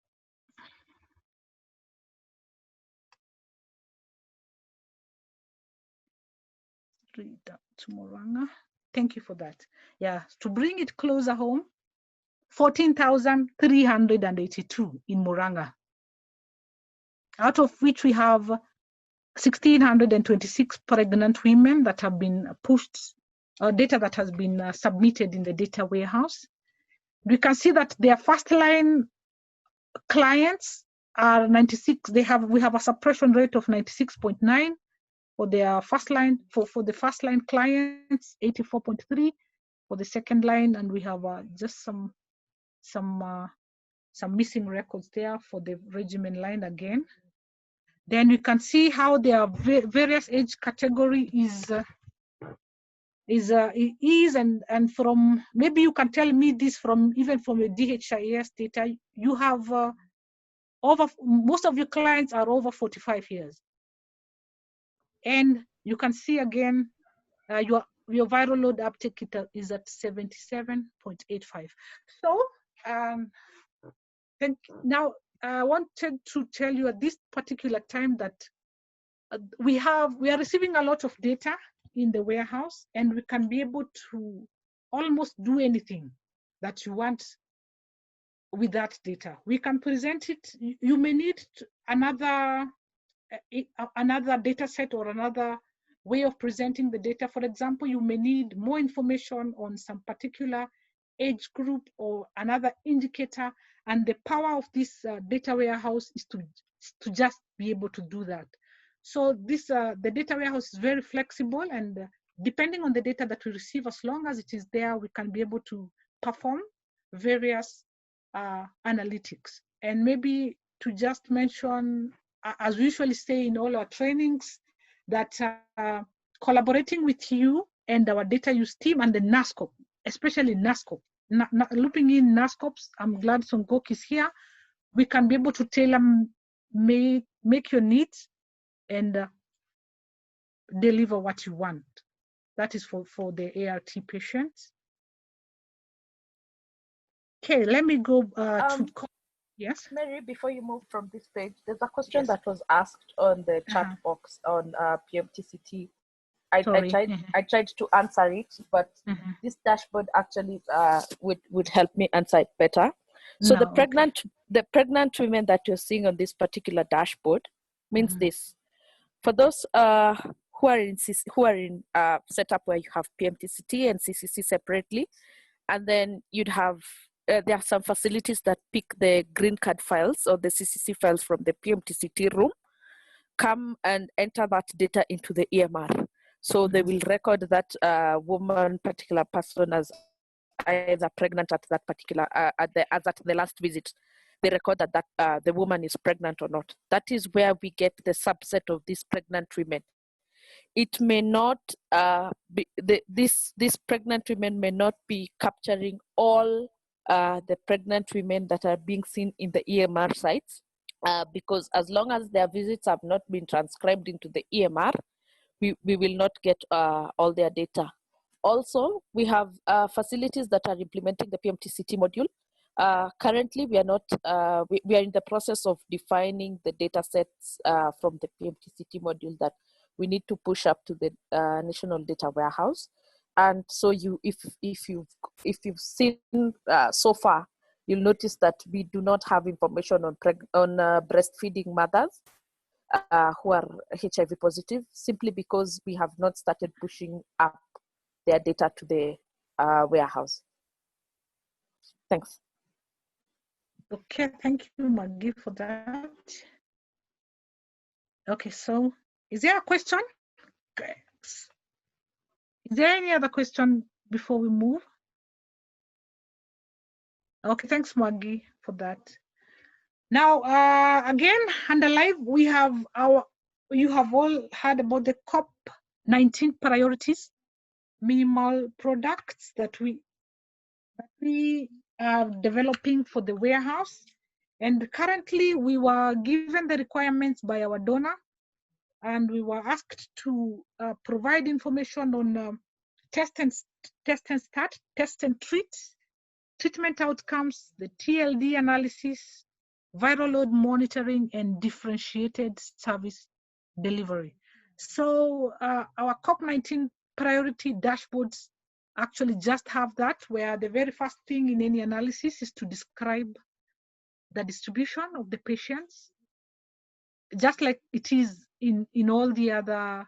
Drill down to Murang'a. Thank you for that. Yeah, to bring it closer home, 14,382 in Murang'a, out of which we have 1,626 pregnant women that have been pushed, data that has been submitted in the data warehouse. We can see that their first line clients are 96. We have a suppression rate of 96.9 for their first line, for the first line clients, 84.3 for the second line, and we have just some missing records there for the regimen line again. Then you can see how their various age category is and from, maybe you can tell me this from even from a DHIS data, you have most of your clients are over 45 years. And you can see again, your viral load uptake is at 77.85. So now I wanted to tell you at this particular time that we are receiving a lot of data in the warehouse, and we can be able to almost do anything that you want with that data. We can present it. You may need another data set or another way of presenting the data. For example, you may need more information on some particular age group or another indicator, and the power of this data warehouse is to just be able to do that. So this the data warehouse is very flexible, and depending on the data that we receive, as long as it is there, we can be able to perform various analytics. And maybe to just mention, as we usually say in all our trainings, that collaborating with you and our data use team and the NASCOP, especially NASCOP, looping in NASCOPs, I'm glad Songok is here, we can be able to tailor make your needs and deliver what you want. That is for the ART patients. Okay, let me go to... Yes, Mary, before you move from this page, there's a question that was asked on the chat box on PMTCT. I Sorry. tried to answer it, but this dashboard actually would help me answer it better. So No, the pregnant women that you're seeing on this particular dashboard means this. For those who are in setup where you have PMTCT and CCC separately, and then you'd have there are some facilities that pick the green card files or the CCC files from the PMTCT room, come and enter that data into the EMR. So they will record that particular person as either pregnant at that particular, as at the last visit. They record that the woman is pregnant or not. That is where we get the subset of these pregnant women. It may not be, these pregnant women may not be capturing all the pregnant women that are being seen in the EMR sites, because as long as their visits have not been transcribed into the EMR, we will not get all their data. Also, we have facilities that are implementing the PMTCT module. Currently, we are not. We are in the process of defining the data sets from the PMTCT module that we need to push up to the national data warehouse. And so, if you've seen so far, you'll notice that we do not have information on breastfeeding mothers who are HIV positive, simply because we have not started pushing up their data to the warehouse. Thanks. Okay, thank you, Maggie, for that. Okay, so is there a question? Okay. Is there any other question before we move? Okay, thanks, Maggie, for that. Now, again, under live, we have you have all heard about the COP19 priorities, minimal products that we are developing for the warehouse. And currently, we were given the requirements by our donor, and we were asked to provide information on test and start, test and treat, treatment outcomes, the TLD analysis, viral load monitoring, and differentiated service delivery. So our COP19 priority dashboards actually just have that, where the very first thing in any analysis is to describe the distribution of the patients, just like it is in all the other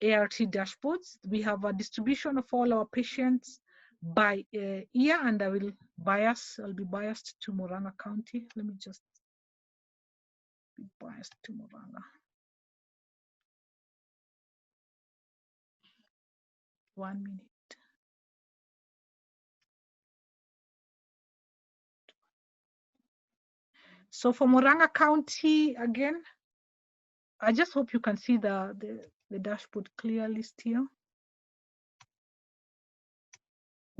ART dashboards. We have a distribution of all our patients by year, and I'll be biased to Muranga County. Let me just be biased to Muranga. 1 minute. So for Muranga County, again, I just hope you can see the dashboard clearly still.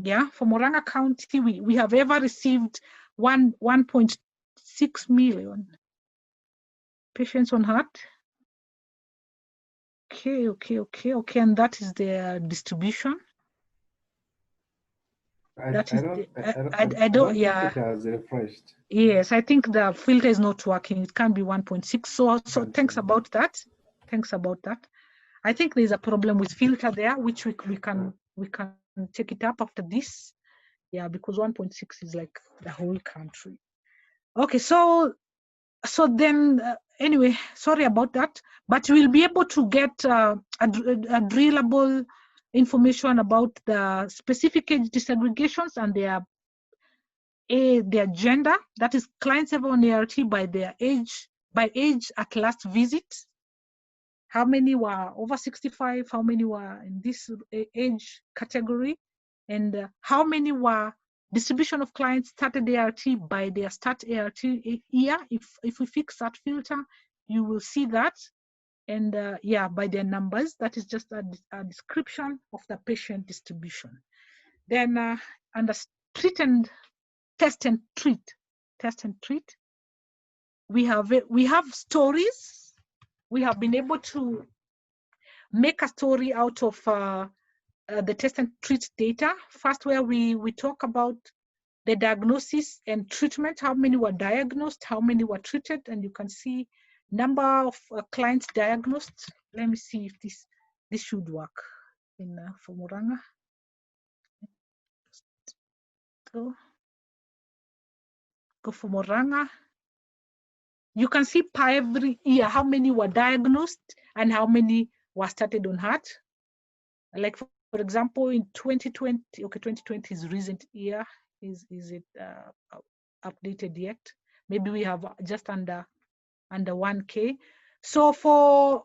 Yeah, for Muranga County, we have ever received 1.6 million patients on heart. Okay, and that is the distribution. I don't think it has refreshed. Yes, I think the filter is not working. It can be 1.6. So thanks about that. Thanks about that. I think there's a problem with filter there, which we can take it up after this. Yeah, because 1.6 is like the whole country. Okay, so then anyway, sorry about that, but we'll be able to get a drillable information about the specific age disaggregations and their gender, that is clients ever on ART by their age, by age at last visit. How many were over 65? How many were in this age category? And how many were distribution of clients started ART by their start ART year? If we fix that filter, you will see that. And yeah, by their numbers, that is just a description of the patient distribution. Then under treat and test and treat, we have stories. We have been able to make a story out of the test and treat data. First, where we talk about the diagnosis and treatment, how many were diagnosed, how many were treated, and you can see number of clients diagnosed. Let me see if this should work. in for Murang'a. Go for Murang'a. You can see per every year how many were diagnosed and how many were started on heart. Like for example, in 2020, okay, 2020 is recent year. Is it updated yet? Maybe we have just under 1K. So for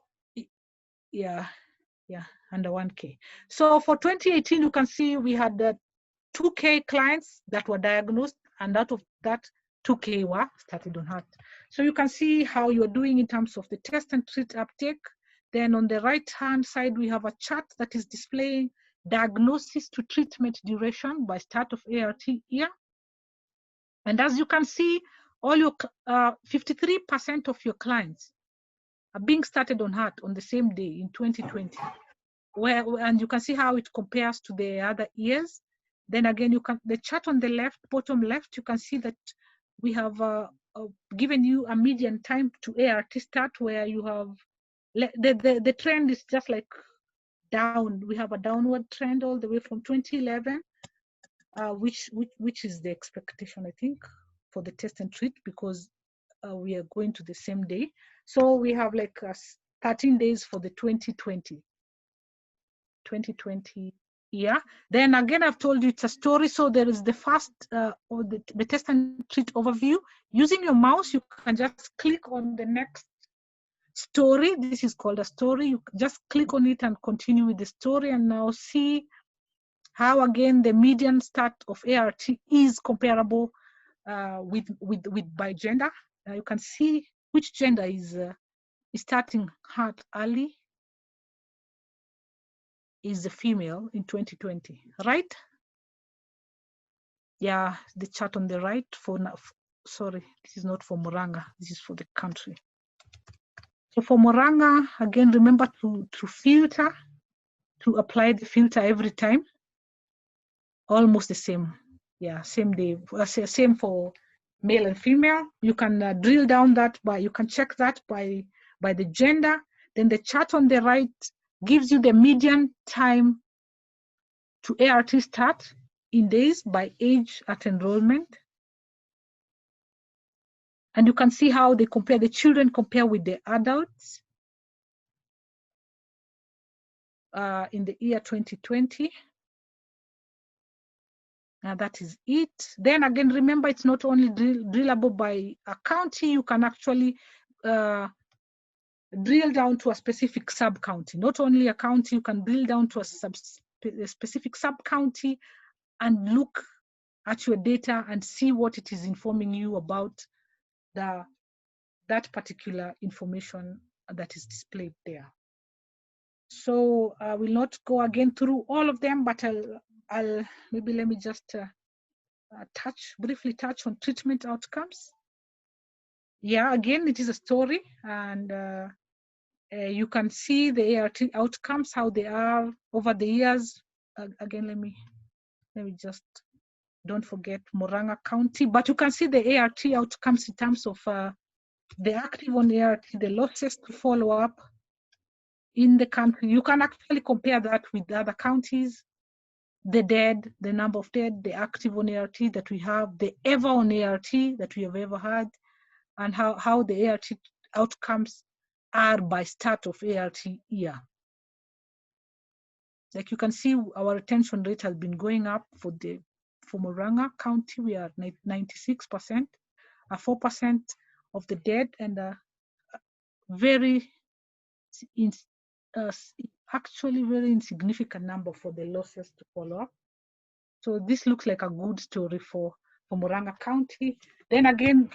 under 1K. So for 2018, you can see we had 2K clients that were diagnosed, and out of that, 2K were started on heart. So you can see how you're doing in terms of the test and treat uptake. Then on the right-hand side, we have a chart that is displaying diagnosis to treatment duration by start of ART year. And as you can see, all your 53% of your clients are being started on heart on the same day in 2020. And you can see how it compares to the other years. Then again, the chart on the left, bottom left, you can see that we have given you a median time to ART start, where you have the trend is just like down. We have a downward trend all the way from 2011, which is the expectation, I think, for the test and treat, because we are going to the same day. So we have like 13 days for the 2020 year. Then again, I've told you it's a story. So there is the first, or the test and treat overview. Using your mouse, you can just click on the next story. This is called a story. You just click on it and continue with the story, and now see how again the median start of ART is comparable with by gender. You can see which gender is starting heart early is the female in 2020, right? Yeah, the chart on the right for now. Sorry, this is not for Murang'a. This is for the country. So for Murang'a, again, remember to filter, to apply the filter every time. Almost the same. Yeah, same day. Same for male and female. You can drill down that by, you can check that by the gender. Then the chart on the right gives you the median time to ART start in days by age at enrollment. And you can see how they compare, the children compare with the adults in the year 2020. That is it. Then again, remember, it's not only drillable by a county, you can actually drill down to a specific sub-county. Not only a county, you can drill down to a specific sub-county and look at your data and see what it is informing you about that particular information that is displayed there. So I will not go again through all of them, but I'll maybe let me just briefly touch on treatment outcomes. Yeah, again, it is a story, and you can see the ART outcomes, how they are over the years. Again, let me just, don't forget Muranga County, but you can see the ART outcomes in terms of the active on ART, the losses to follow up in the country. You can actually compare that with the other counties, the dead, the number of dead, the active on ART that we have, the ever on ART that we have ever had, and how the ART outcomes are by start of ART year. Like you can see, our retention rate has been going up for Murang'a County. We are 96%, 4% of the dead, and actually very insignificant number for the losses to follow up. So this looks like a good story for Murang'a County. Then again,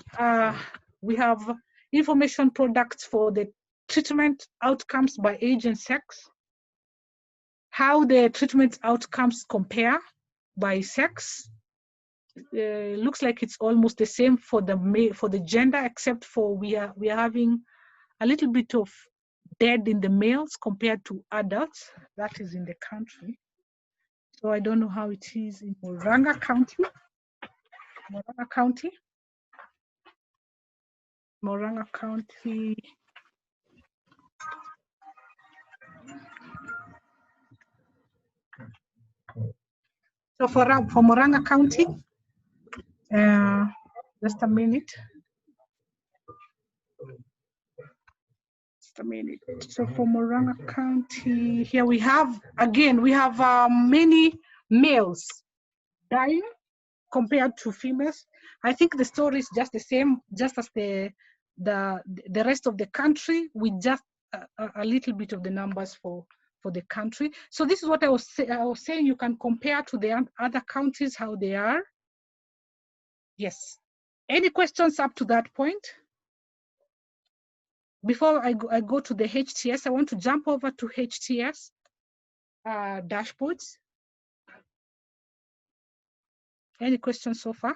we have information products for the treatment outcomes by age and sex, how the treatment outcomes compare by sex. Looks like it's almost the same for the gender, except for we are having a little bit of dead in the males compared to adults. That is in the country. So I don't know how it is in Murang'a County. Murang'a County. So for Muranga County, just a minute. Just a minute. So for Muranga County, here we have, again, we have many males dying compared to females. I think the story is just the same, just as the rest of the country, with just a little bit of the numbers for the country. So this is what I was saying. You can compare to the other counties how they are. Yes. Any questions up to that point? Before I go to the HTS, I want to jump over to HTS dashboards. Any questions so far?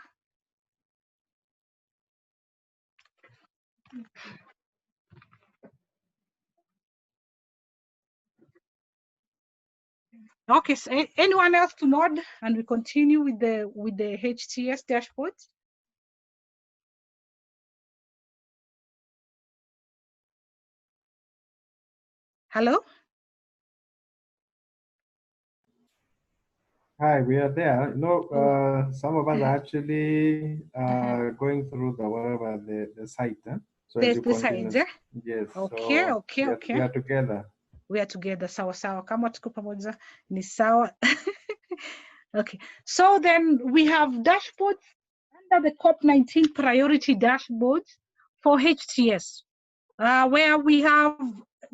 Okay, so anyone else to nod, and we continue with the HTS dashboards. Hello? Hi, we are there. No, some of us are actually going through the site. So as you The sides, eh? Yes. Okay, so okay, okay. We are together. We are together. Sawa sawa. Kama tuko pamoja ni sawa. Okay. So then we have dashboards under the COP19 priority dashboards for HTS, where we have,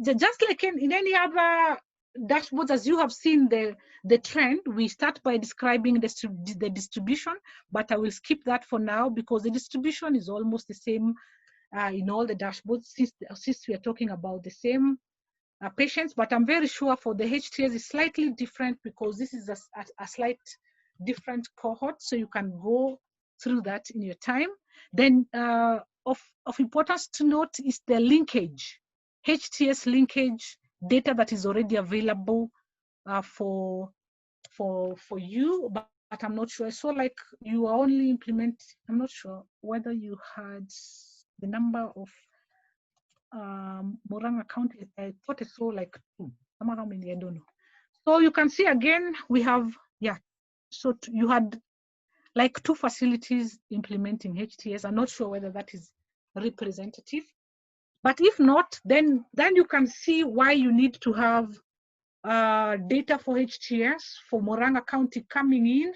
just like in any other dashboards, as you have seen the trend, we start by describing the distribution, but I will skip that for now because the distribution is almost the same in all the dashboards since we are talking about the same patients, but I'm very sure for the HTS is slightly different because this is a slight different cohort, so you can go through that in your time. Then of importance to note is the linkage, HTS linkage data that is already available for you, but I'm not sure. So like you are only I'm not sure whether you had the number of Murang'a County. I thought I saw like 2. How many? I don't know. So you can see again, we have, yeah. So you had like 2 facilities implementing HTS. I'm not sure whether that is representative, but if not, then you can see why you need to have data for HTS for Murang'a County coming in,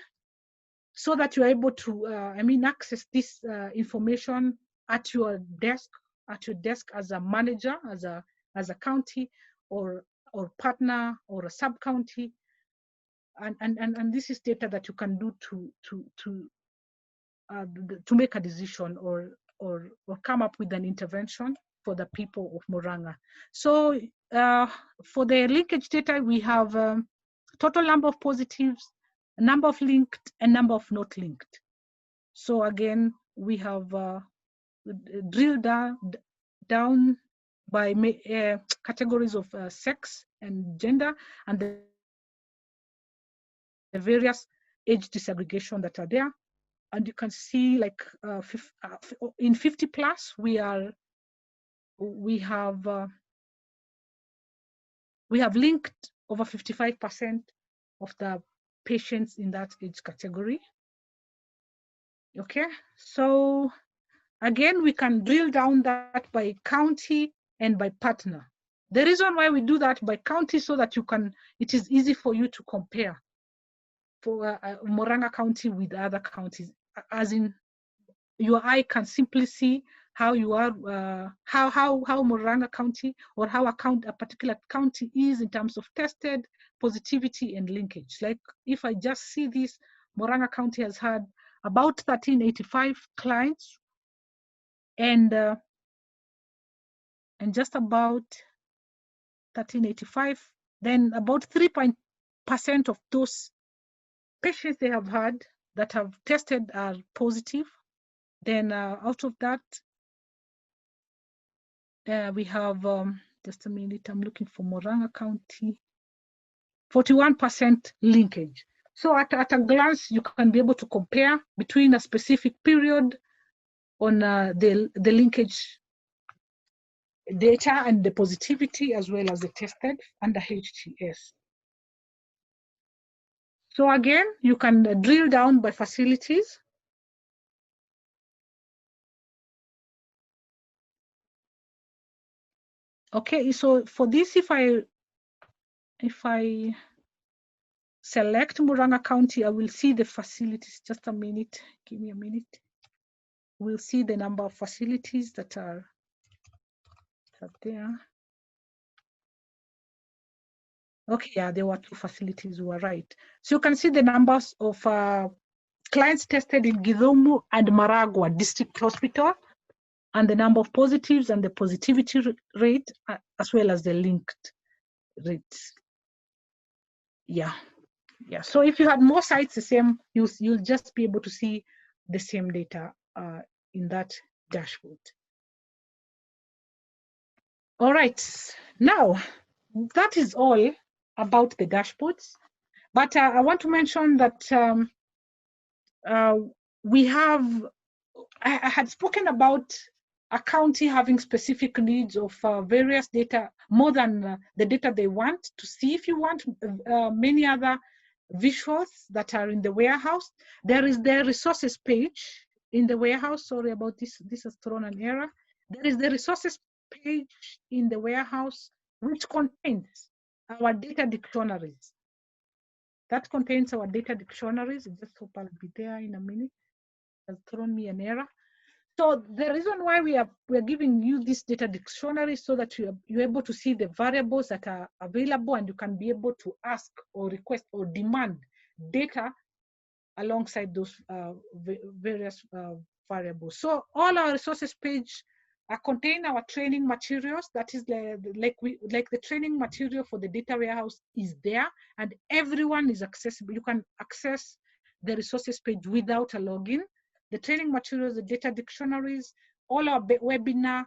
so that you're able to, access this information at your desk as a manager, as a county or partner or a sub county, and this is data that you can do to make a decision or come up with an intervention for the people of Murang'a. So for the linkage data, we have total number of positives, number of linked, and number of not linked. So again, we have drilled down by categories of sex and gender, and the various age disaggregation that are there. And you can see like in 50 plus, we have linked over 55% of the patients in that age category. Okay, so again, we can drill down that by county and by partner. The reason why we do that by county, so that it is easy for you to compare for Murang'a County with other counties, as in your eye can simply see how you are, how Murang'a County or how a particular county is in terms of tested, positivity, and linkage. Like if I just see this, Murang'a County has had about 1385 clients, and just about 1385, then about 3% of those patients they have had that have tested are positive. Then out of that, we have, just a minute, I'm looking for Murang'a County, 41% linkage. So at a glance, you can be able to compare between a specific period on the linkage data and the positivity, as well as the tested under HTS. So again, you can drill down by facilities. Okay, so for this, if I select Muranga County, I will see the facilities. Just a minute, give me a minute. We'll see the number of facilities that are there. Okay, yeah, there were 2 facilities, you were right. So you can see the numbers of clients tested in Githumu and Murang'a District Hospital, and the number of positives and the positivity rate, as well as the linked rates. Yeah. So if you had more sites the same, you'll just be able to see the same data in that dashboard. All right, now that is all about the dashboards, but I want to mention that I had spoken about a county having specific needs of various data, more than the data they want to see. If you want many other visuals that are in the warehouse, there is the resources page in the warehouse. Sorry about this, this has thrown an error. There is the resources page in the warehouse, which contains our data dictionaries. That contains our data dictionaries. I just hope I'll be there in a minute. It has thrown me an error. So the reason why we're giving you this data dictionary, so that you're able to see the variables that are available, and you can be able to ask or request or demand data alongside those various variables. So all our resources page contain our training materials. That is like the training material for the data warehouse is there, and everyone is accessible. You can access the resources page without a login. The training materials, the data dictionaries, all our webinar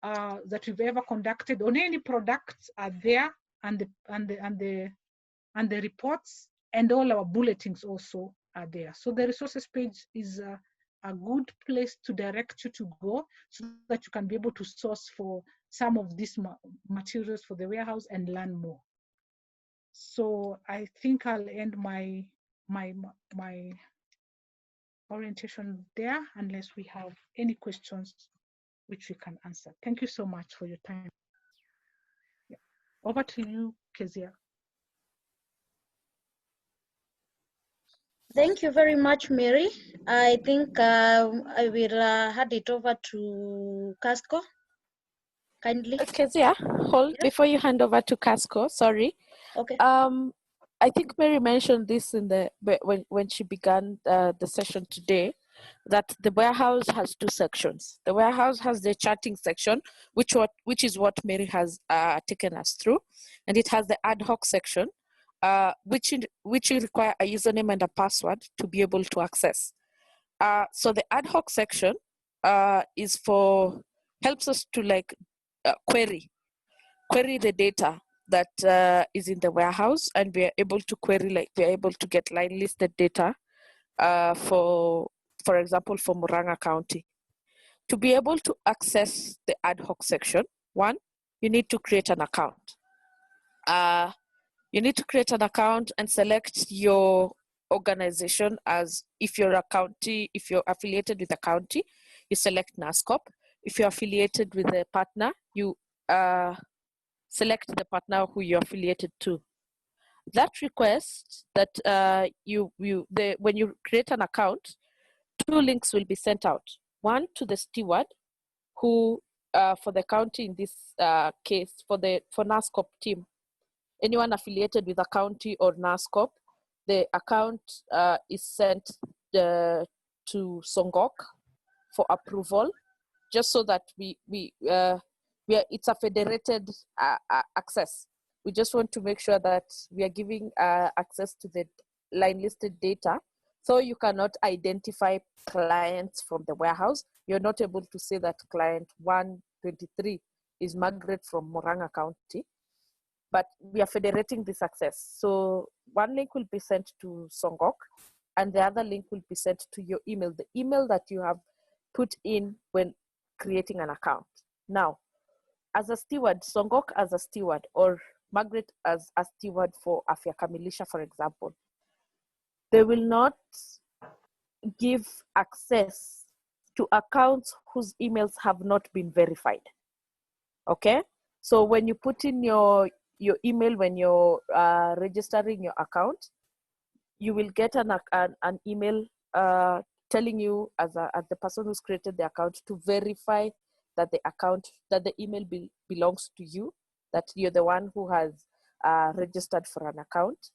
that we've ever conducted on any products are there, and the reports and all our bulletins also are there. So the resources page is a good place to direct you to go, so that you can be able to source for some of these materials for the warehouse and learn more. So I think I'll end my orientation there, unless we have any questions which we can answer. Thank you so much for your time. Yeah. Over to you, Kezia. Thank you very much, Mary. I think I will hand it over to Casco, kindly. Kezia, hold, Yeah. before you hand over to Casco, sorry. Okay. I think Mary mentioned this in when she began the session today, that the warehouse has 2 sections. The warehouse has the chatting section, which is what Mary has taken us through, and it has the ad hoc section, which you require a username and a password to be able to access. So the ad hoc section helps us to query the data that is in the warehouse, and we are able to query, we are able to get line listed data for example, for Muranga County. To be able to access the ad hoc section, 1, you need to create an account. You need to create an account and select your organization as, if you're affiliated with a county, you select NASCOP. If you're affiliated with a partner, you select the partner who you're affiliated to. That request that when you create an account, 2 links will be sent out. 1 to the steward, who for the county in this case, for NASCOP team, anyone affiliated with a county or NASCOP, the account is sent to Songok for approval, just so that it's a federated access. We just want to make sure that we are giving access to the line listed data, so you cannot identify clients from the warehouse. You're not able to say that client 123 is Margaret from Muranga County, but we are federating this access. So 1 link will be sent to Songok, and the other link will be sent to your email, the email that you have put in when creating an account. Now, as a steward, Songok as a steward, or Margaret as a steward for Afya Kamilisha, for example, they will not give access to accounts whose emails have not been verified. Okay, so when you put in your email when you're registering your account, you will get an email telling you as the person who's created the account to verify that the email belongs to you, that you're the one who has registered for an account.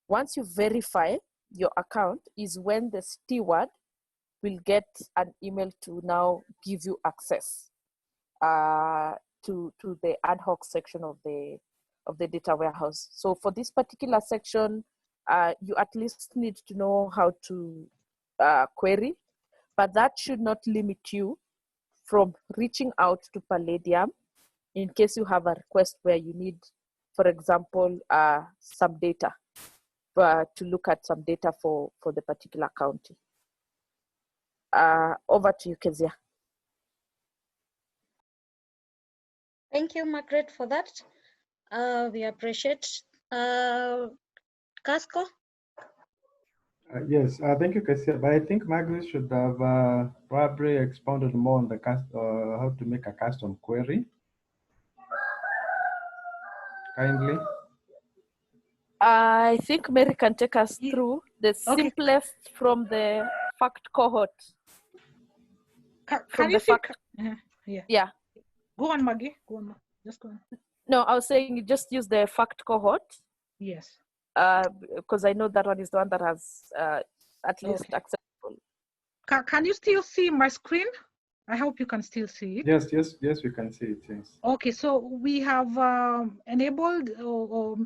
Once you verify your account is when the steward will get an email to now give you access to the ad hoc section of the data warehouse. So for this particular section, you at least need to know how to query, but that should not limit you from reaching out to Palladium in case you have a request where you need, for example, some data, to look at some data for the particular county. Over to you, Kezia. Thank you, Margaret, for that. We appreciate. Casco? Yes, thank you, Cassia. But I think Margaret should have probably expounded more on the how to make a custom query. Kindly. I think Mary can take us through the simplest from the fact cohort. Can you see? Yeah. Go on, Maggie. Go on. Just go on. No, I was saying you just use the fact cohort. Yes. Because I know that one is the one that has at least acceptable. Can you still see my screen? I hope you can still see it. Yes, we can see it. Yes. Okay, so we have enabled or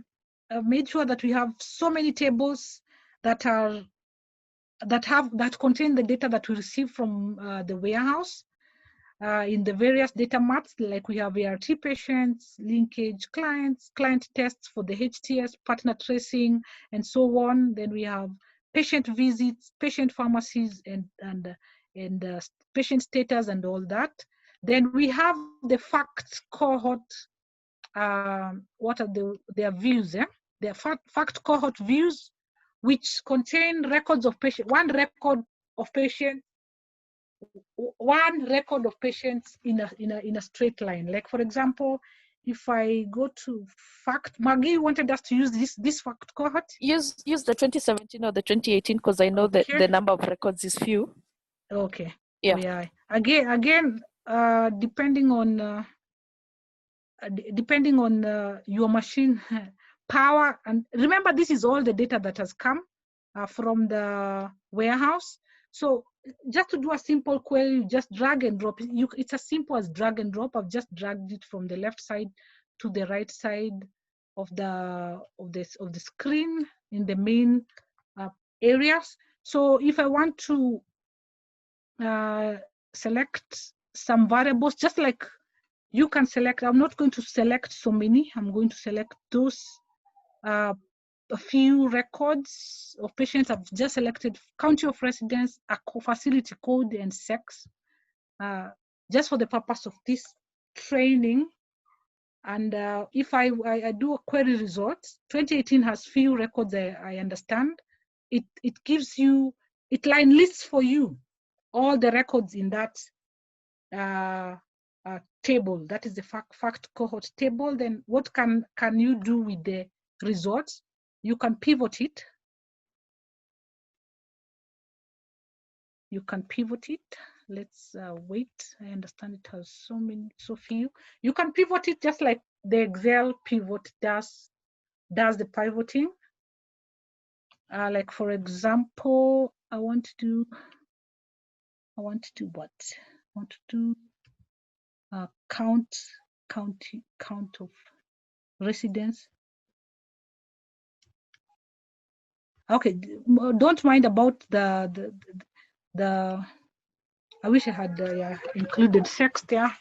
made sure that we have so many tables that contain the data that we receive from the warehouse in the various data maps, like we have ART patients, linkage clients, client tests for the HTS, partner tracing, and so on. Then we have patient visits, patient pharmacies, and patient status and all that. Then we have the fact cohort. What are their views? Their fact cohort views, which contain records of patient, one record of patients in a straight line. Like for example, if I go to fact, Maggie wanted us to use this fact cohort. Use the 2017 or the 2018 because I know that the number of records is few. Okay. Yeah. Again, depending on your machine power, and remember this is all the data that has come from the warehouse. So just to do a simple query, you just drag and drop. It's as simple as drag and drop. I've just dragged it from the left side to the right side of the screen in the main areas. So if I want to select some variables, just like you can select, I'm not going to select so many. I'm going to select those a few records of patients. I've just selected county of residence, facility code, and sex, just for the purpose of this training. And if I do a query results, 2018 has few records, I understand. It gives you, it line lists for you all the records in that table. That is the fact cohort table. Then what can you do with the results? You can pivot it. You can pivot it. Let's wait. I understand it has so few. You can pivot it just like the Excel pivot does the pivoting. Like for example, I want to do count of residents. Okay, don't mind about the I wish I had included sex there,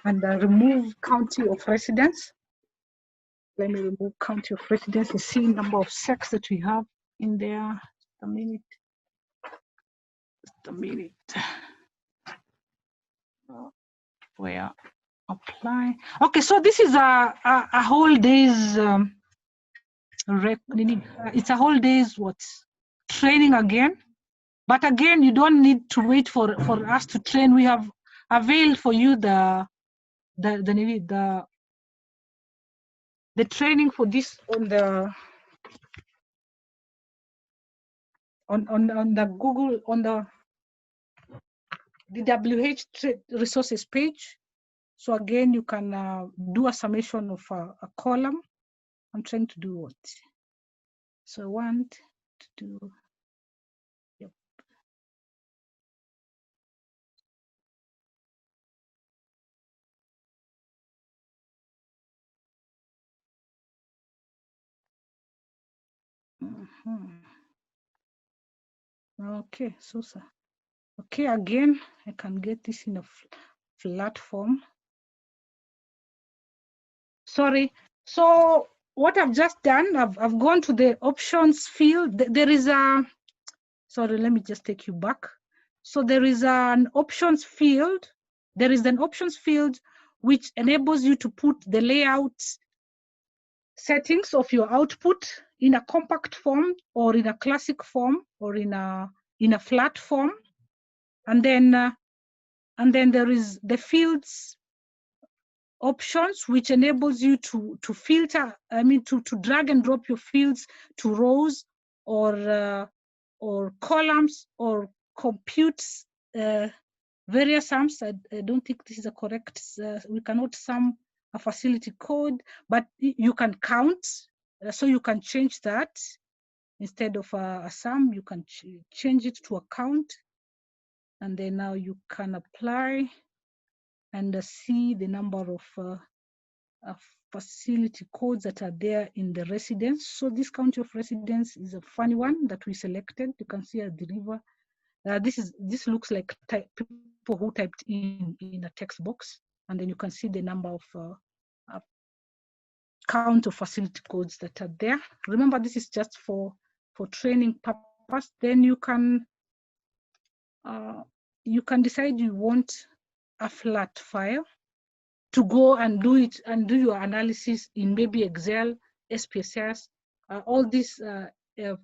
and remove county of residence. Let me remove county of residence and see number of sex that we have in there. Just a minute. Where apply? Okay, so this is a whole day's it's a whole day's training again. But again, you don't need to wait for us to train. We have availed for you the training for this on the Google, on the NDWH resources page. So again, you can do a summation of a column. I'm trying to do what? So I want to do, yep. Okay, Susa. Okay, again, I can get this in a flat form. Sorry. So what I've just done, I've gone to the options field. There is a, sorry, let me just take you back. So there is an options field. There is an options field which enables you to put the layout settings of your output in a compact form or in a classic form or in a flat form. And then there is the fields options, which enables you to filter, to drag and drop your fields to rows or columns or compute various sums. I don't think this is a correct, we cannot sum a facility code, but you can count, so you can change that. Instead of a sum, you can change it to a count, and then now you can apply and see the number of facility codes that are there in the residence. So this county of residence is a funny one that we selected. You can see at the river. This looks like people who typed in a text box, and then you can see the number of count of facility codes that are there. Remember, this is just for training purpose. Then you can decide you want a flat file to go and do it and do your analysis in maybe Excel, SPSS, all this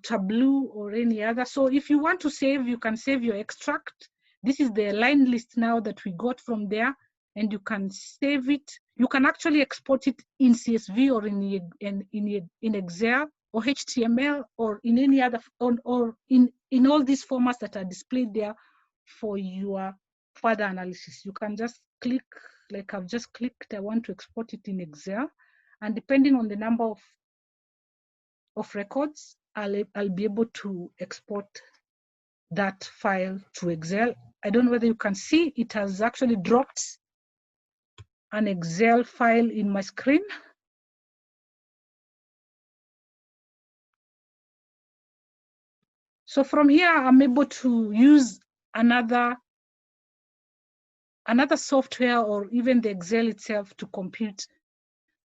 Tableau or any other. So if you want to save, you can save your extract. This is the line list now that we got from there, and you can save it. You can actually export it in CSV or in Excel or HTML or in any other, or in all these formats that are displayed there for your further analysis. You can just click, like I've just clicked, I want to export it in Excel, and depending on the number of records, I'll be able to export that file to Excel. I don't know whether you can see, it has actually dropped an Excel file in my screen. So from here, I'm able to use another software or even the Excel itself to compute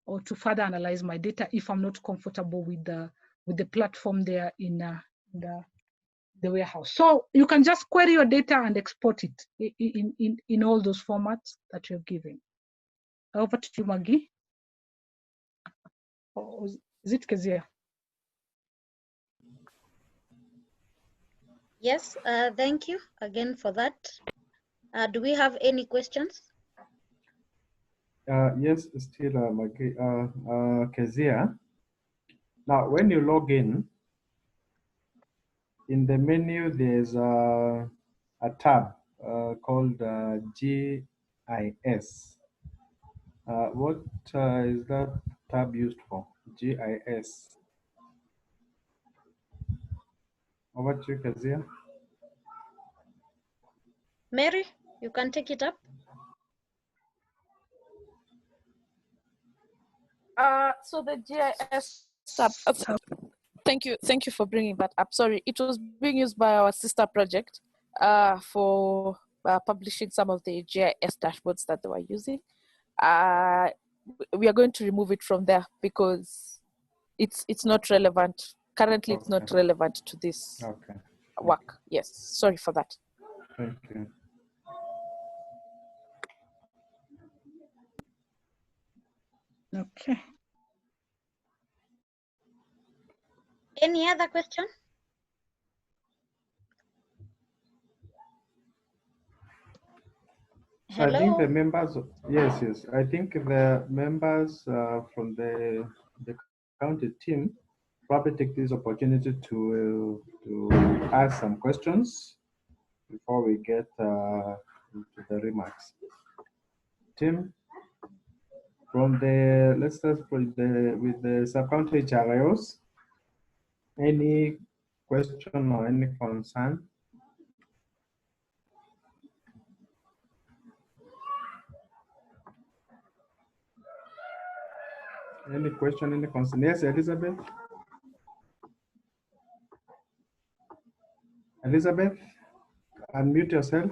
or to further analyze my data if I'm not comfortable with the platform there in the warehouse. So you can just query your data and export it in all those formats that you're given. Over to you, Maggie. Or is it Kezia? Yes, thank you again for that. Do we have any questions? Yes, still Kezia. Now, when you log in the menu, there's a tab called GIS. What is that tab used for? GIS. Over to you, Kezia. Mary, you can take it up. So the GIS tab, thank you for bringing that up. Sorry, it was being used by our sister project for publishing some of the GIS dashboards that they were using. We are going to remove it from there because it's not relevant. Currently, it's not relevant to this work. Yes, sorry for that. Thank you. Okay. Any other question? So I think the Hello. members, yes, I think the members from the county team probably take this opportunity to ask some questions before we get into the remarks. Tim, from the, let's start with the sub-county HRIOs. Any question or any concern? Any question, any concern? Yes, Elizabeth? Elizabeth, unmute yourself.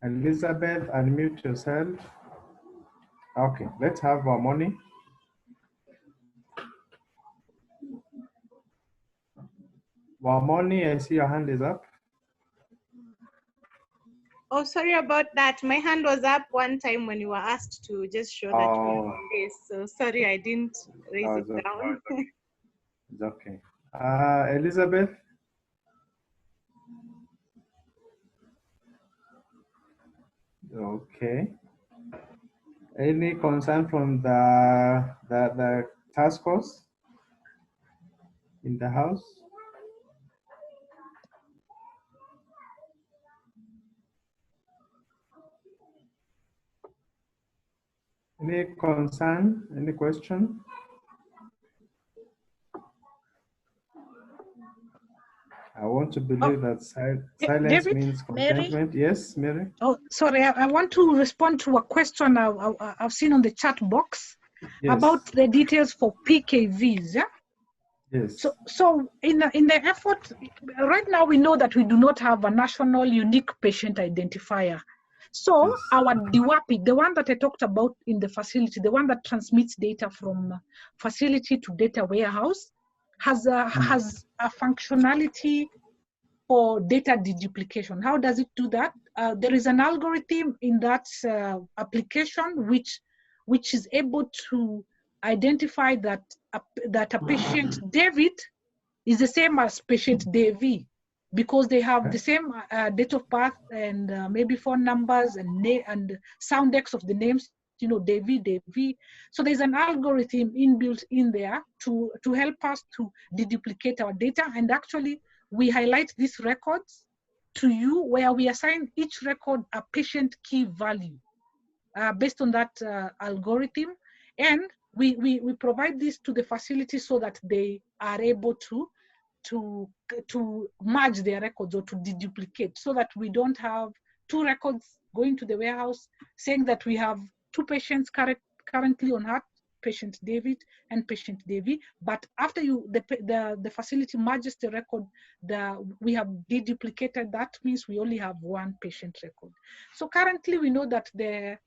Elizabeth, unmute yourself. Okay, let's have Wamoni. Wamoni, I see your hand is up. Oh, sorry about that. My hand was up one time when you were asked to just show that we are on this. So sorry, I didn't raise it down. It's okay. Elizabeth? Okay. Any concern from the task force in the house? Any concern, any question? I want to believe that silence David? means Mary? contentment. Yes, Mary? Oh, sorry, I want to respond to a question I've seen on the chat box about the details for PKVs, yeah? Yes. So in the effort, right now we know that we do not have a national unique patient identifier. So our DWAPI, the one that I talked about in the facility, the one that transmits data from facility to data warehouse, has a functionality for data deduplication. How does it do that? There is an algorithm in that application which is able to identify that a patient David is the same as patient Davy, because they have the same date of birth and maybe phone numbers and sound X of the names, you know, Davy. So there's an algorithm inbuilt in there to help us to deduplicate our data. And actually, we highlight these records to you where we assign each record a patient key value based on that algorithm. And we provide this to the facility so that they are able to merge their records or to deduplicate, so that we don't have two records going to the warehouse saying that we have two patients currently on heart, patient David and patient Davy, but after the facility merges the record, we have deduplicated. That means we only have one patient record. So currently we know that the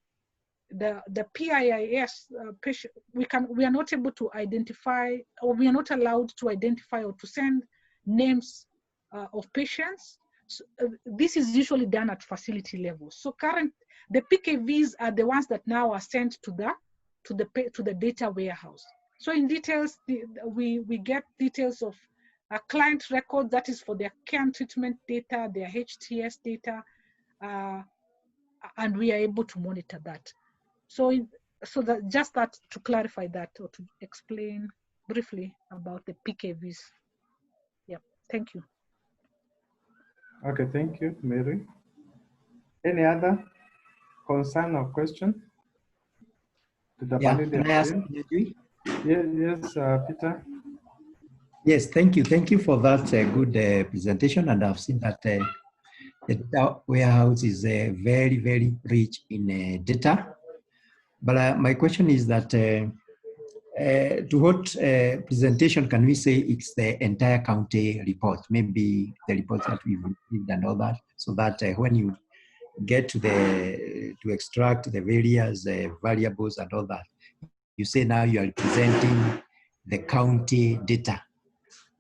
PIIS patient, we are not able to identify, or we are not allowed to identify or to send names of patients. So, this is usually done at facility level. So the PKVs are the ones that now are sent to the data warehouse. So in details, we get details of a client record, that is for their care and treatment data, their HTS data, and we are able to monitor that. So just that, to clarify that, or to explain briefly about the PKVs. Yeah, thank you. Okay, thank you, Mary. Any other concern or question? Yeah, can I ask? Yes, Peter. Yes, thank you. Thank you for that good presentation. And I've seen that the data warehouse is very, very rich in data. But my question is that to what presentation can we say it's the entire county report, maybe the reports that we've received and all that, so that when you get to extract the various variables and all that, you say now you are presenting the county data.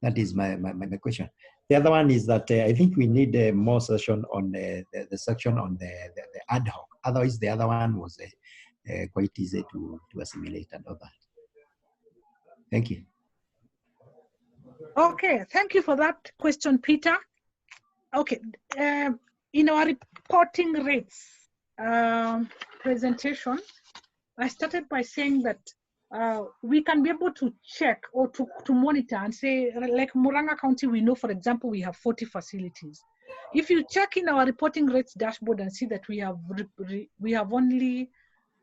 That is my question. The other one is that I think we need more session on the section on the ad hoc. Otherwise, the other one was quite easy to assimilate and all that. Thank you. Okay, thank you for that question, Peter. Okay, in our reporting rates presentation, I started by saying that we can be able to check or to monitor and say, like Muranga County, we know, for example, we have 40 facilities. If you check in our reporting rates dashboard and see that we have only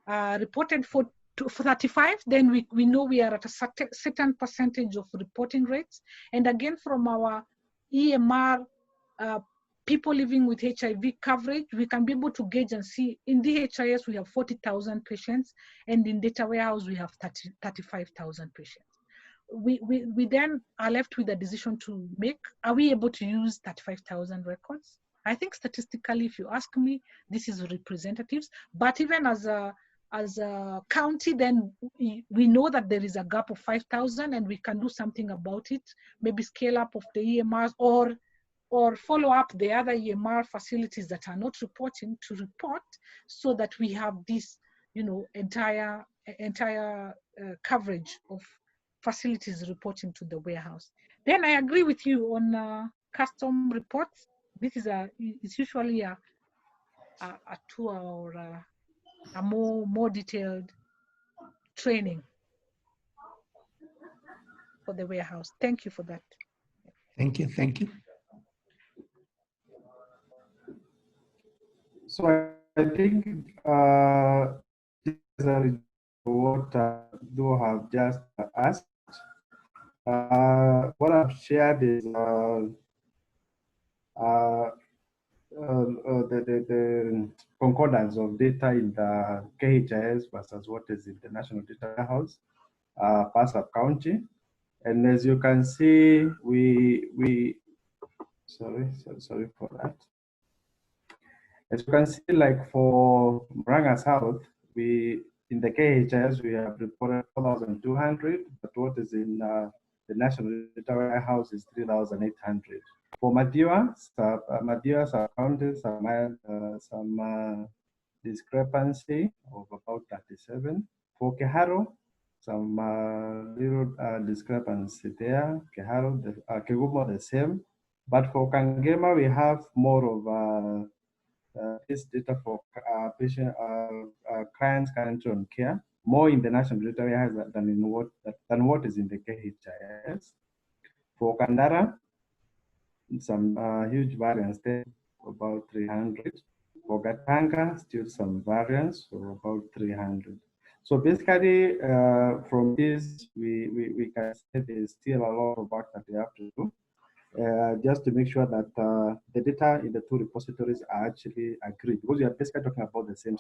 reported for 35, then we know we are at a certain percentage of reporting rates. And again, from our EMR people living with HIV coverage, we can be able to gauge and see in DHIS we have 40,000 patients, and in data warehouse we have 35,000 patients. We then are left with a decision to make. Are we able to use 35,000 records? I think statistically, if you ask me, this is representatives, but even as a county, then we know that there is a gap of 5,000 and we can do something about it, maybe scale up of the EMRs or follow up the other EMR facilities that are not reporting to report, so that we have this, entire coverage of facilities reporting to the warehouse. Then I agree with you on custom reports. This is it's usually a 2 hour a more detailed training for the warehouse. Thank you for that. Thank you. Thank you. So I think what you have just asked, what I've shared is the concordance of data in the KHIS versus what is in the National Data Warehouse, Passau County. And as you can see, sorry for that. As you can see, like for Murang'a South, in the KHS, we have reported 4,200, but what is in the National Data Warehouse is 3,800. For Madiwa sub-county, some discrepancy of about 37. For Keharo, some little discrepancy there. Kegumo the same. But for Kangema, we have more of this data for patient clients currently on care, more in the National Data Warehouse than what is in the KHIS. For Kandara, some huge variance there, about 300. For Gatanga, still some variance, so about 300. So basically, from this, we can say there's still a lot of work that we have to do. Just to make sure that the data in the two repositories are actually agreed, because we are basically talking about the same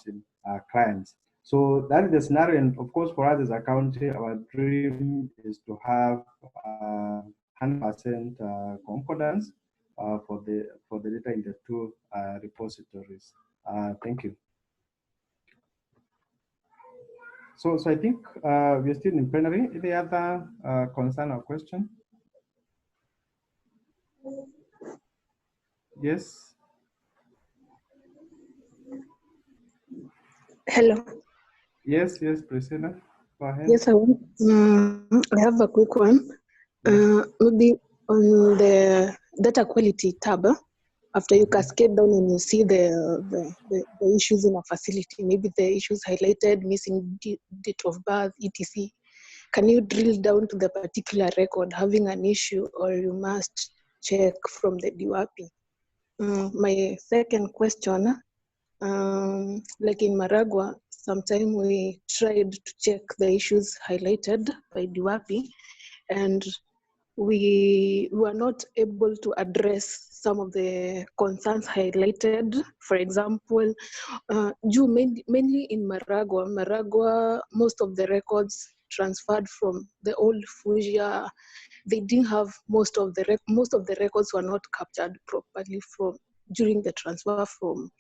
clients. So that is the scenario, and of course for us as a county, our dream is to have 100% concordance for the data in the two repositories. Thank you. So I think we're still in plenary. Any other concern or question? Yes. Hello. Yes, Priscilla. Go ahead. Yes, I have a quick one. Maybe on the data quality tab, after you cascade down and you see the issues in a facility, maybe the issues highlighted, missing date of birth, etc. Can you drill down to the particular record having an issue, or you must check from the DWAPI? My second question, like in Murang'a, sometime we tried to check the issues highlighted by DWAPI, and we were not able to address some of the concerns highlighted. For example, mainly in Murang'a, most of the records transferred from the old Fusia, they didn't have most of the records were not captured properly during the transfer from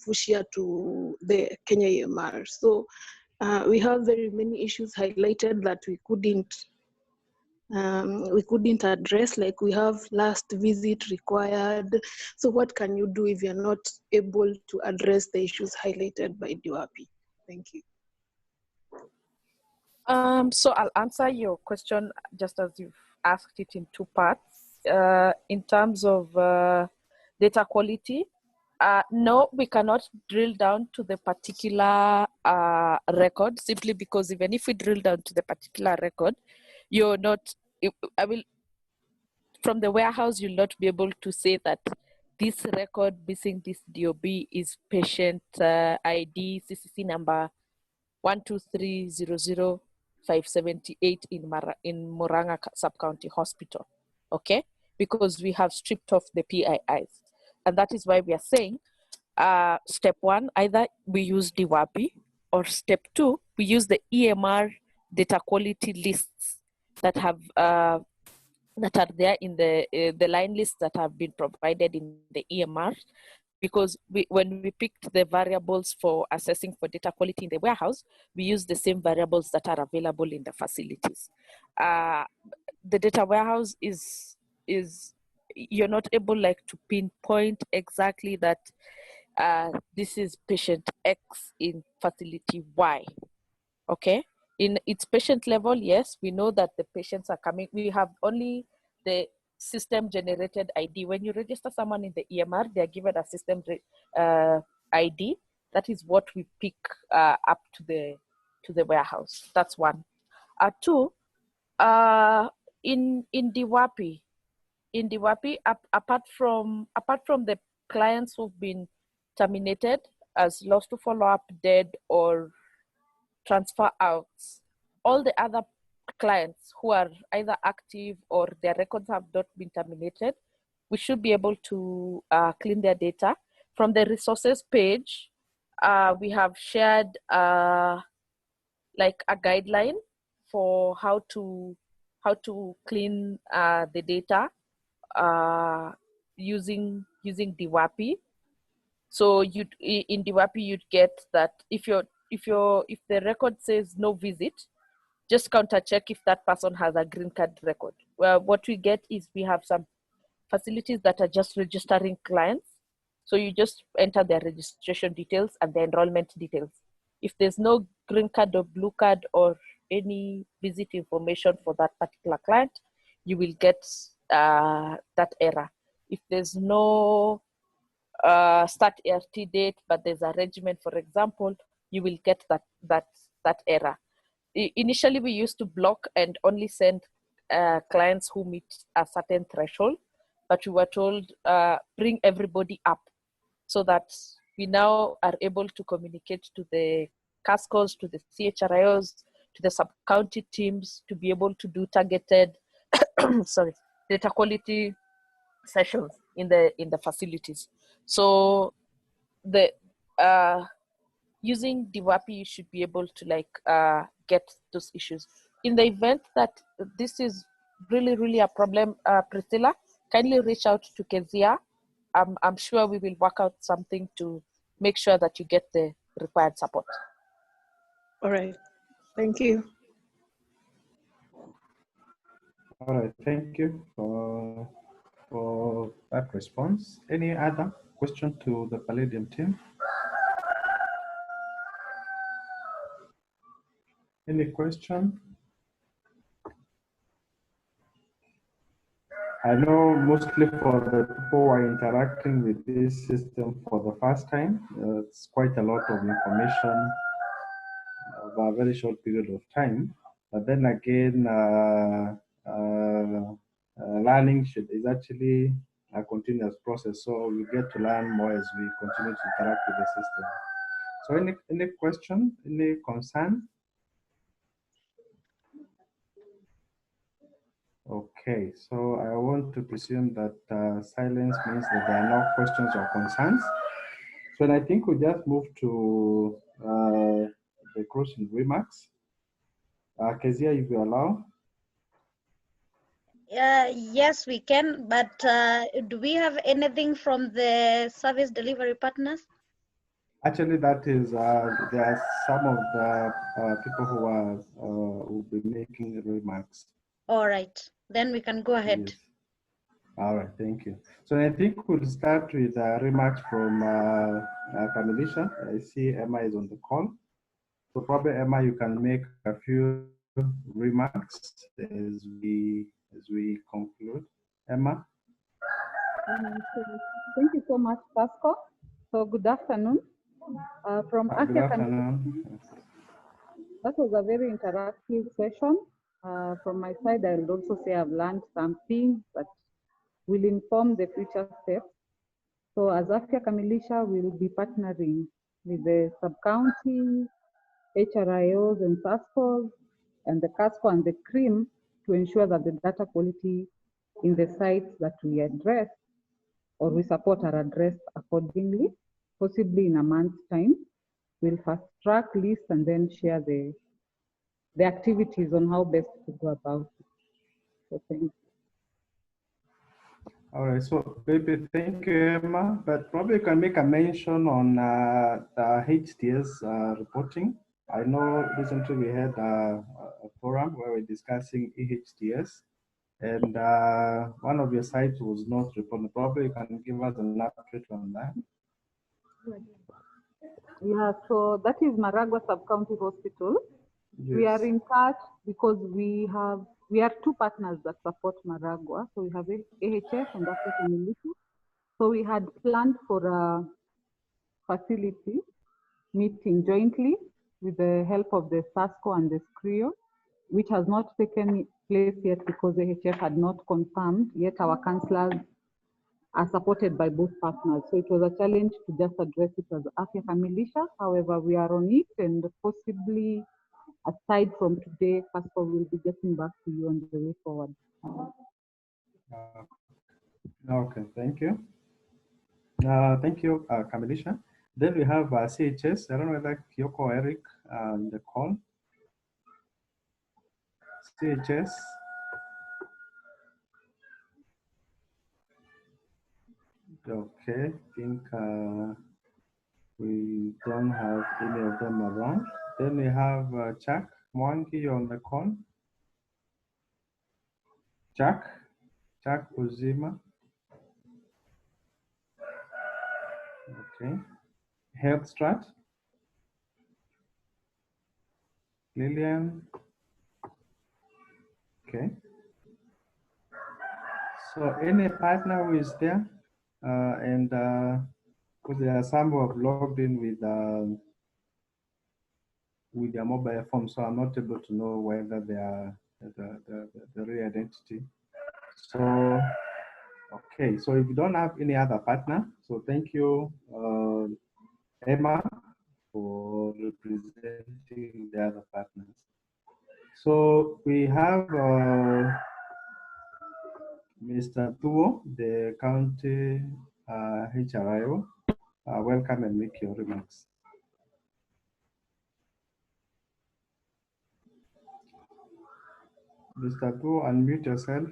Fusia to the Kenya EMR. So we have very many issues highlighted that we couldn't address, like we have last visit required. So what can you do if you're not able to address the issues highlighted by DWAPI? Thank you. So I'll answer your question just as you've asked it in two parts. In terms of data quality, no, we cannot drill down to the particular record, simply because even if we drill down to the particular record, you're not, from the warehouse, you'll not be able to say that this record missing this DOB is patient ID CCC number 123-00578 in Muranga Sub-County Hospital, okay? Because we have stripped off the PIIs. And that is why we are saying, step one, either we use DWAPI, or step two, we use the EMR data quality lists that have that are there in the line lists that have been provided in the EMR, because when we picked the variables for assessing for data quality in the warehouse, we use the same variables that are available in the facilities. The data warehouse is you're not able to pinpoint exactly that this is patient X in facility Y, okay? In its patient level, yes, we know that the patients are coming. We have only the system generated ID. When you register someone in the EMR, they are given a system ID. That is what we pick up to the warehouse. That's one. Two, in DWAPI, apart from the clients who've been terminated as lost to follow-up, dead, or transfer outs, all the other clients who are either active or their records have not been terminated, we should be able to clean their data. From the resources page, we have shared like a guideline for how to clean the data using DWAPI. So in DWAPI, you'd get that if the record says no visit, just counter check if that person has a green card record. Well, what we get is we have some facilities that are just registering clients. So you just enter their registration details and the enrollment details. If there's no green card or blue card or any visit information for that particular client, you will get that error. If there's no start RT date, but there's a regimen, for example, you will get that error. Initially, we used to block and only send clients who meet a certain threshold, but we were told bring everybody up, so that we now are able to communicate to the CASCOs, to the CHRIOs, to the sub-county teams to be able to do targeted data quality sessions in the facilities. So the using DWAPI, you should be able to get those issues. In the event that this is really a problem, Priscilla, kindly reach out to Kezia. I'm sure we will work out something to make sure that you get the required support. All right, thank you. All right, thank you for that response. Any other question to the Palladium team? Any question? I know mostly for the people who are interacting with this system for the first time, it's quite a lot of information over a very short period of time. But then again, learning is actually a continuous process. So we get to learn more as we continue to interact with the system. So any question, any concern? Okay, so I want to presume that silence means that there are no questions or concerns. So I think we just move to the closing remarks. Kezia, if you allow. Yes, we can, but do we have anything from the service delivery partners? Actually, that is, there are some of the people who are will be making remarks. All right, then we can go ahead. Yes. All right, thank you. So I think we'll start with remarks from Kamilisha. I see Emma is on the call. So probably Emma, you can make a few remarks as we as we conclude. Emma? So thank you so much, Pasco. So good afternoon. From Good Afya afternoon. that was a very interactive session. From my side, I would also say I've learned some things that will inform the future steps. So as Afya Kamilisha, we will be partnering with the sub-county, HRIOs and SASCOs, and the CASCO and the CRIM to ensure that the data quality in the sites that we address or we support are addressed accordingly, possibly in a month's time. We'll fast track lists and then share the activities on how best to go about it. So thank you. All right, so maybe thank you, Emma, but probably can make a mention on the HTS reporting. I know recently we had a forum where we're discussing EHTS, and one of your sites was not reported. Probably you can give us an update on that. Yeah, so that is Murang'a Sub-County Hospital. Yes. We are in touch because we are two partners that support Murang'a. So we have AHF and Afya Kamilisha. So we had planned for a facility meeting jointly with the help of the SASCO and the SCRIO, which has not taken place yet because the AHF had not confirmed yet. Our councillors are supported by both partners. So it was a challenge to just address it as Afya Kamilisha. However, we are on it, and possibly aside from today, Pastor will be getting back to you on the way forward. Okay, thank you. Thank you, Kamilisha. Then we have CHS. I don't know whether Kyoko or Eric on the call. CHS. Okay, I think we don't have any of them around. Then we have Chuck Mwangi on the call. Chuck Uzima. Okay. Health Strat. Lillian. Okay. So any partner who is there, and because there are some who have logged in with their mobile phone, so I'm not able to know whether they are the real identity. So, okay, so if you don't have any other partner, so thank you, Emma, for representing the other partners. So we have Mr. Tuo, the county HRIO. Welcome and make your remarks. Mr. Tuo, unmute yourself.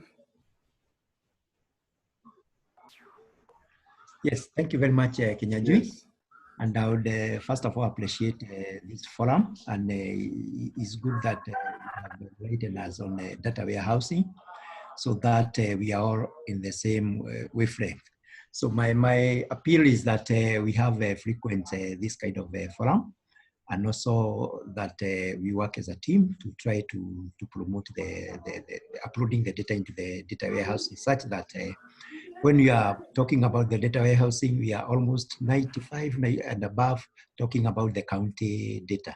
Yes, thank you very much, Kenyajui. Yes. And I would first of all appreciate this forum, and it's good that you have enlightened us on data warehousing so that we are all in the same wavelength. So my appeal is that we have frequent this kind of forum, and also that we work as a team to try to promote the uploading the data into the data warehousing such that when we are talking about the data warehousing, we are almost 95 and above talking about the county data.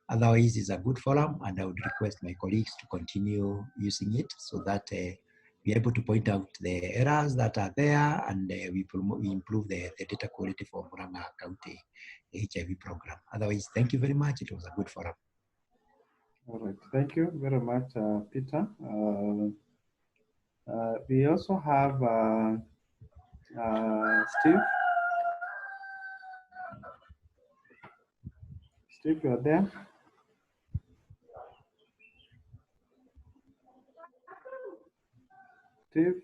Otherwise, it's a good forum, and I would request my colleagues to continue using it so that we're able to point out the errors that are there, and we improve the data quality for Murang'a County HIV program. Otherwise, thank you very much. It was a good forum. All right, thank you very much, Peter. We also have Steve. Steve, you're there? Steve?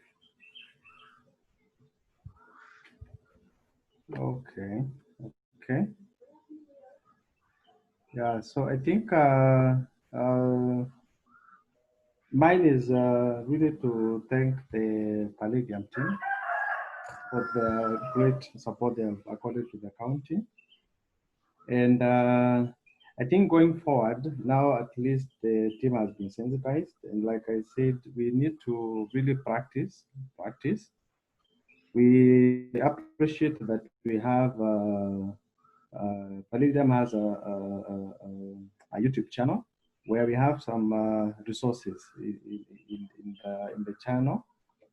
Okay, okay. Yeah, so I think mine is really to thank the Palladium team for the great support they have accorded to the county. And I think going forward, now at least the team has been sensitized. And like I said, we need to really practice. We appreciate that we have, Palladium has a YouTube channel where we have some resources in the channel.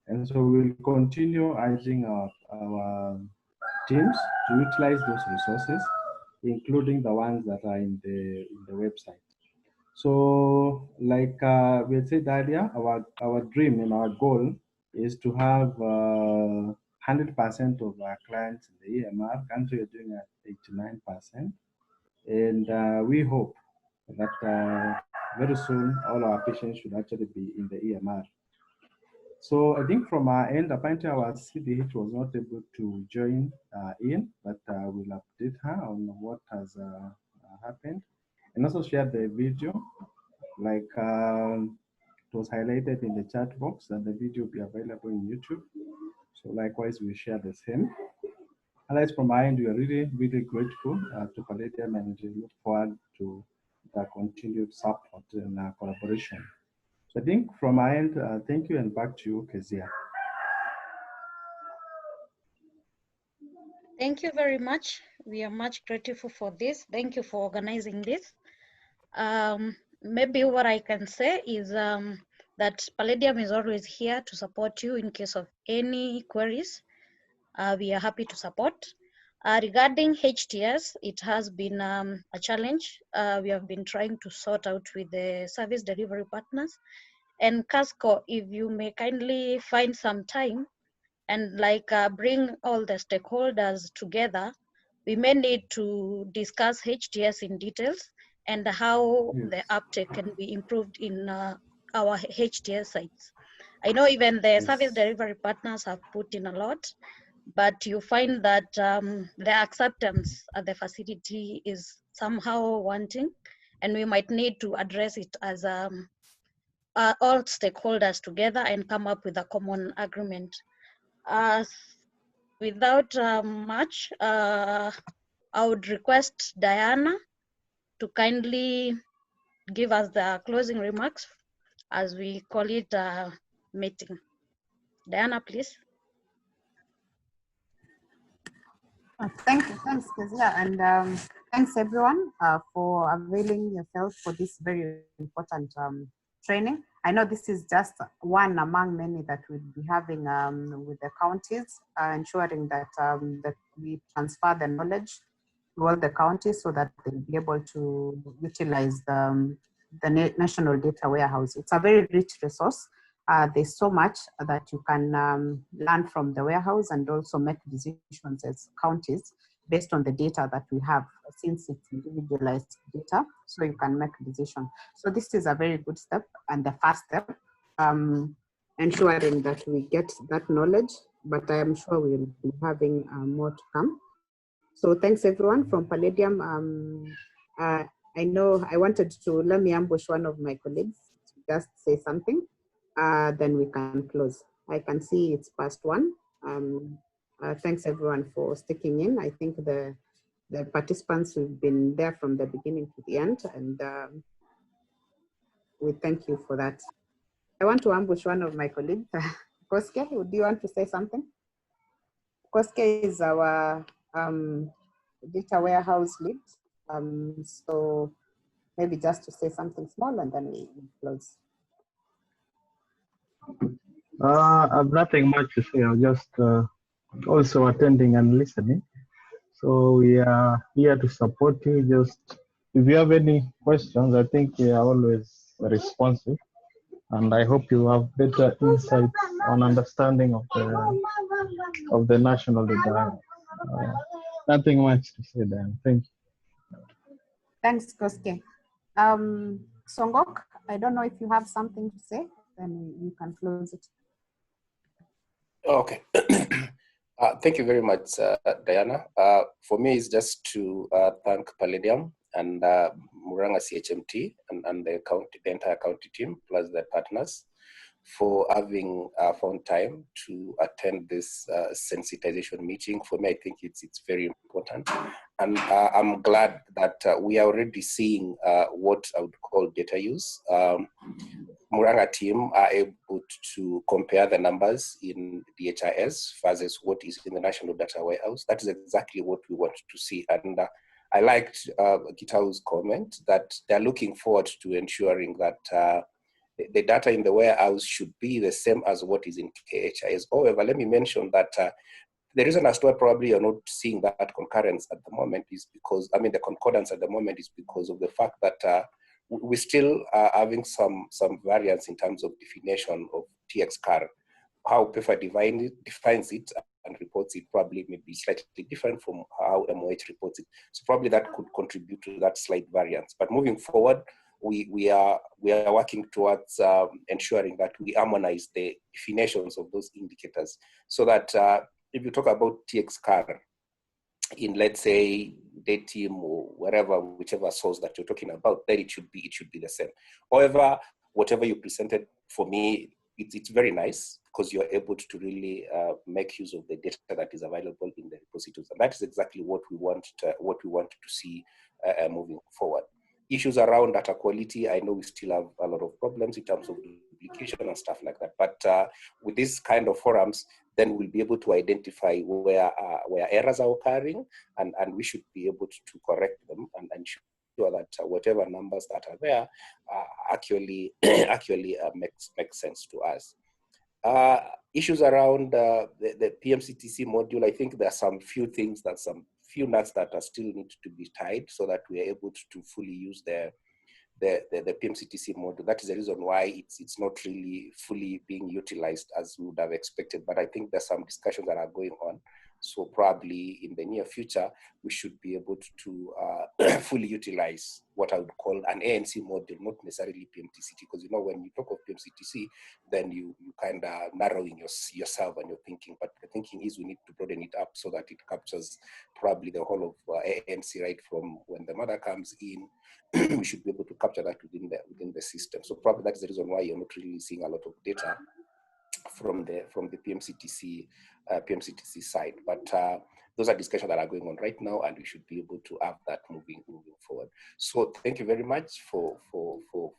And so we'll continue urging our teams to utilize those resources, including the ones that are in the website. So like we had said earlier, our dream and our goal is to have 100% of our clients in the EMR. Currently, we're doing at 89%. And we hope that very soon all our patients should actually be in the EMR. So I think from our end, apparently our CDH was not able to join in, but we'll update her on what has happened, and also share the video. Like it was highlighted in the chat box that the video will be available in YouTube. So likewise, we share the same. Otherwise, from our end, we are really, really grateful to Palladium and we look forward to the continued support and collaboration. So I think from our end, thank you, and back to you, Kezia. Thank you very much. We are much grateful for this. Thank you for organizing this. Maybe what I can say is that Palladium is always here to support you in case of any queries. We are happy to support. Regarding HTS, it has been a challenge. We have been trying to sort out with the service delivery partners. And Casco, if you may kindly find some time and bring all the stakeholders together, we may need to discuss HTS in details and how the uptake can be improved in our HTS sites. I know even the service delivery partners have put in a lot, but you find that the acceptance at the facility is somehow wanting, and we might need to address it as all stakeholders together and come up with a common agreement. Without much, I would request Diana to kindly give us the closing remarks as we call it a meeting. Diana, please. Thanks, Kezia, and thanks everyone for availing yourself for this very important training. I know this is just one among many that we'll be having with the counties, ensuring that that we transfer the knowledge to all the counties so that they'll be able to utilize the national data warehouse. It's a very rich resource. There's so much that you can learn from the warehouse and also make decisions as counties based on the data that we have, since it's individualized data, so you can make a decision. So this is a very good step and the first step, ensuring that we get that knowledge, but I am sure we'll be having more to come. So thanks everyone from Palladium. I know I wanted to, let me ambush one of my colleagues to just say something. Then we can close. I can see it's past 1. Thanks everyone for sticking in. I think the participants have been there from the beginning to the end, and we thank you for that. I want to ambush one of my colleagues. Koske, do you want to say something? Koske is our data warehouse lead. So maybe just to say something small and then we close. I've nothing much to say. I'm just also attending and listening. So we are here to support you. Just if you have any questions, I think we are always responsive, and I hope you have better insight on understanding of the national data. Nothing much to say there. Thank you. Thanks, Koske. Songok, I don't know if you have something to say, then you can close it. Okay. Thank you very much, Diana. For me, it's just to thank Palladium and Murang'a CHMT and the entire county team, plus the partners, for having found time to attend this sensitization meeting. For me, I think it's very important. And I'm glad that we are already seeing what I would call data use. Muranga team are able to compare the numbers in the HIS versus what is in the National Data Warehouse. That is exactly what we want to see. And I liked Gitau's comment that they're looking forward to ensuring that the data in the warehouse should be the same as what is in KHIS. However, let me mention that the reason as to why probably you're not seeing that concurrence at the moment is because, I mean, the concordance at the moment is because of the fact that we still are having some variance in terms of definition of TXCAR. How PEFA defines it and reports it probably may be slightly different from how MOH reports it. So probably that could contribute to that slight variance. But moving forward, we are working towards ensuring that we harmonize the definitions of those indicators so that if you talk about TXCAR in, let's say, DATIM or wherever, whichever source that you're talking about, then it should be the same. However, whatever you presented, for me, it's very nice because you're able to really make use of the data that is available in the repositories, and that is exactly what we want to see moving forward. Issues around data quality, I know we still have a lot of problems in terms of duplication and stuff like that. But with these kind of forums, then we'll be able to identify where errors are occurring, and we should be able to correct them and ensure that whatever numbers that are there actually makes sense to us. Issues around the PMCTC module, I think there are some few nuts that are still need to be tied so that we are able to fully use the PMCTC module. That is the reason why it's not really fully being utilized as we would have expected. But I think there's some discussions that are going on. So probably in the near future, we should be able to fully utilize what I would call an ANC module, not necessarily PMTCT, because you know when you talk of PMCTC, then you kind of narrowing yourself and your thinking. But the thinking is we need to broaden it up so that it captures probably the whole of ANC, right from when the mother comes in. We should be able to capture that within the system. So probably that's the reason why you're not really seeing a lot of data from the PMCTC side. But those are discussions that are going on right now, and we should be able to have that moving forward. So thank you very much for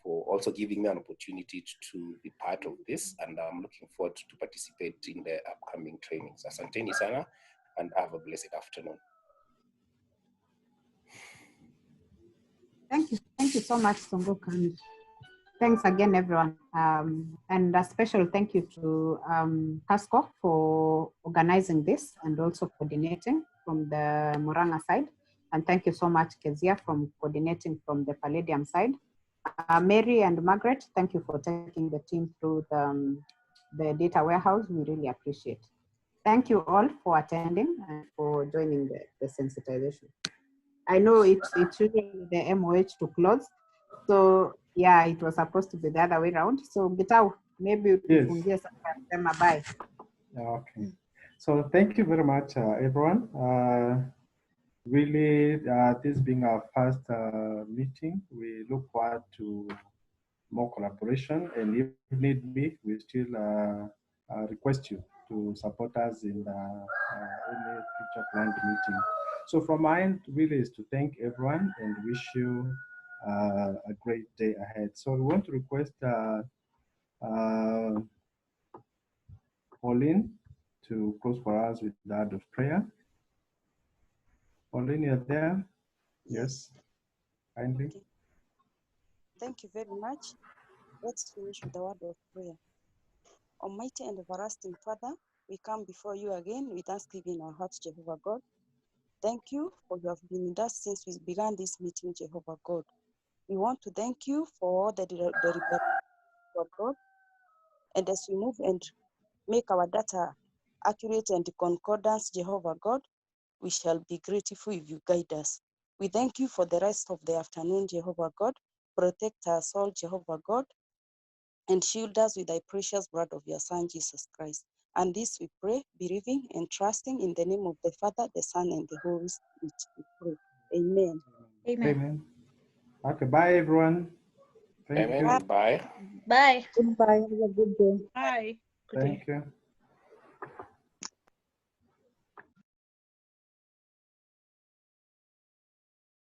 also giving me an opportunity to be part of this, and I'm looking forward to participate in the upcoming trainings. Asanteni sana, and have a blessed afternoon. Thank you so much, Songok. Thanks again, everyone. And a special thank you to Casco for organizing this and also coordinating from the Murang'a side. And thank you so much, Kezia, from coordinating from the Palladium side. Mary and Margaret, thank you for taking the team through the data warehouse. We really appreciate. Thank you all for attending and for joining the sensitization. I know it's usually the MOH to close. So yeah, it was supposed to be the other way around. So Gitau, maybe Yes. Bye. Okay. So thank you very much, everyone. Really, this being our first meeting, we look forward to more collaboration, and if need be, we still request you to support us in any future planned meeting. So from my end, really is to thank everyone and wish you a great day ahead. So we want to request Pauline to close for us with the word of prayer. Pauline, you're there? Yes. Kindly. Okay. Thank you very much. Let's finish with the word of prayer. Almighty and everlasting Father, we come before you again with thanksgiving in our hearts, Jehovah God. Thank you for you have been with us since we began this meeting, Jehovah God. We want to thank you for all the of God. And as we move and make our data accurate and concordance, Jehovah God, we shall be grateful if you guide us. We thank you for the rest of the afternoon, Jehovah God. Protect us all, Jehovah God, and shield us with thy precious blood of your Son, Jesus Christ. And this we pray, believing and trusting in the name of the Father, the Son, and the Holy Spirit. We pray. Amen. Amen. Okay, bye everyone. Thank Amen. you. Bye. Bye. Goodbye. Have a good day. Bye. Good day. Thank you.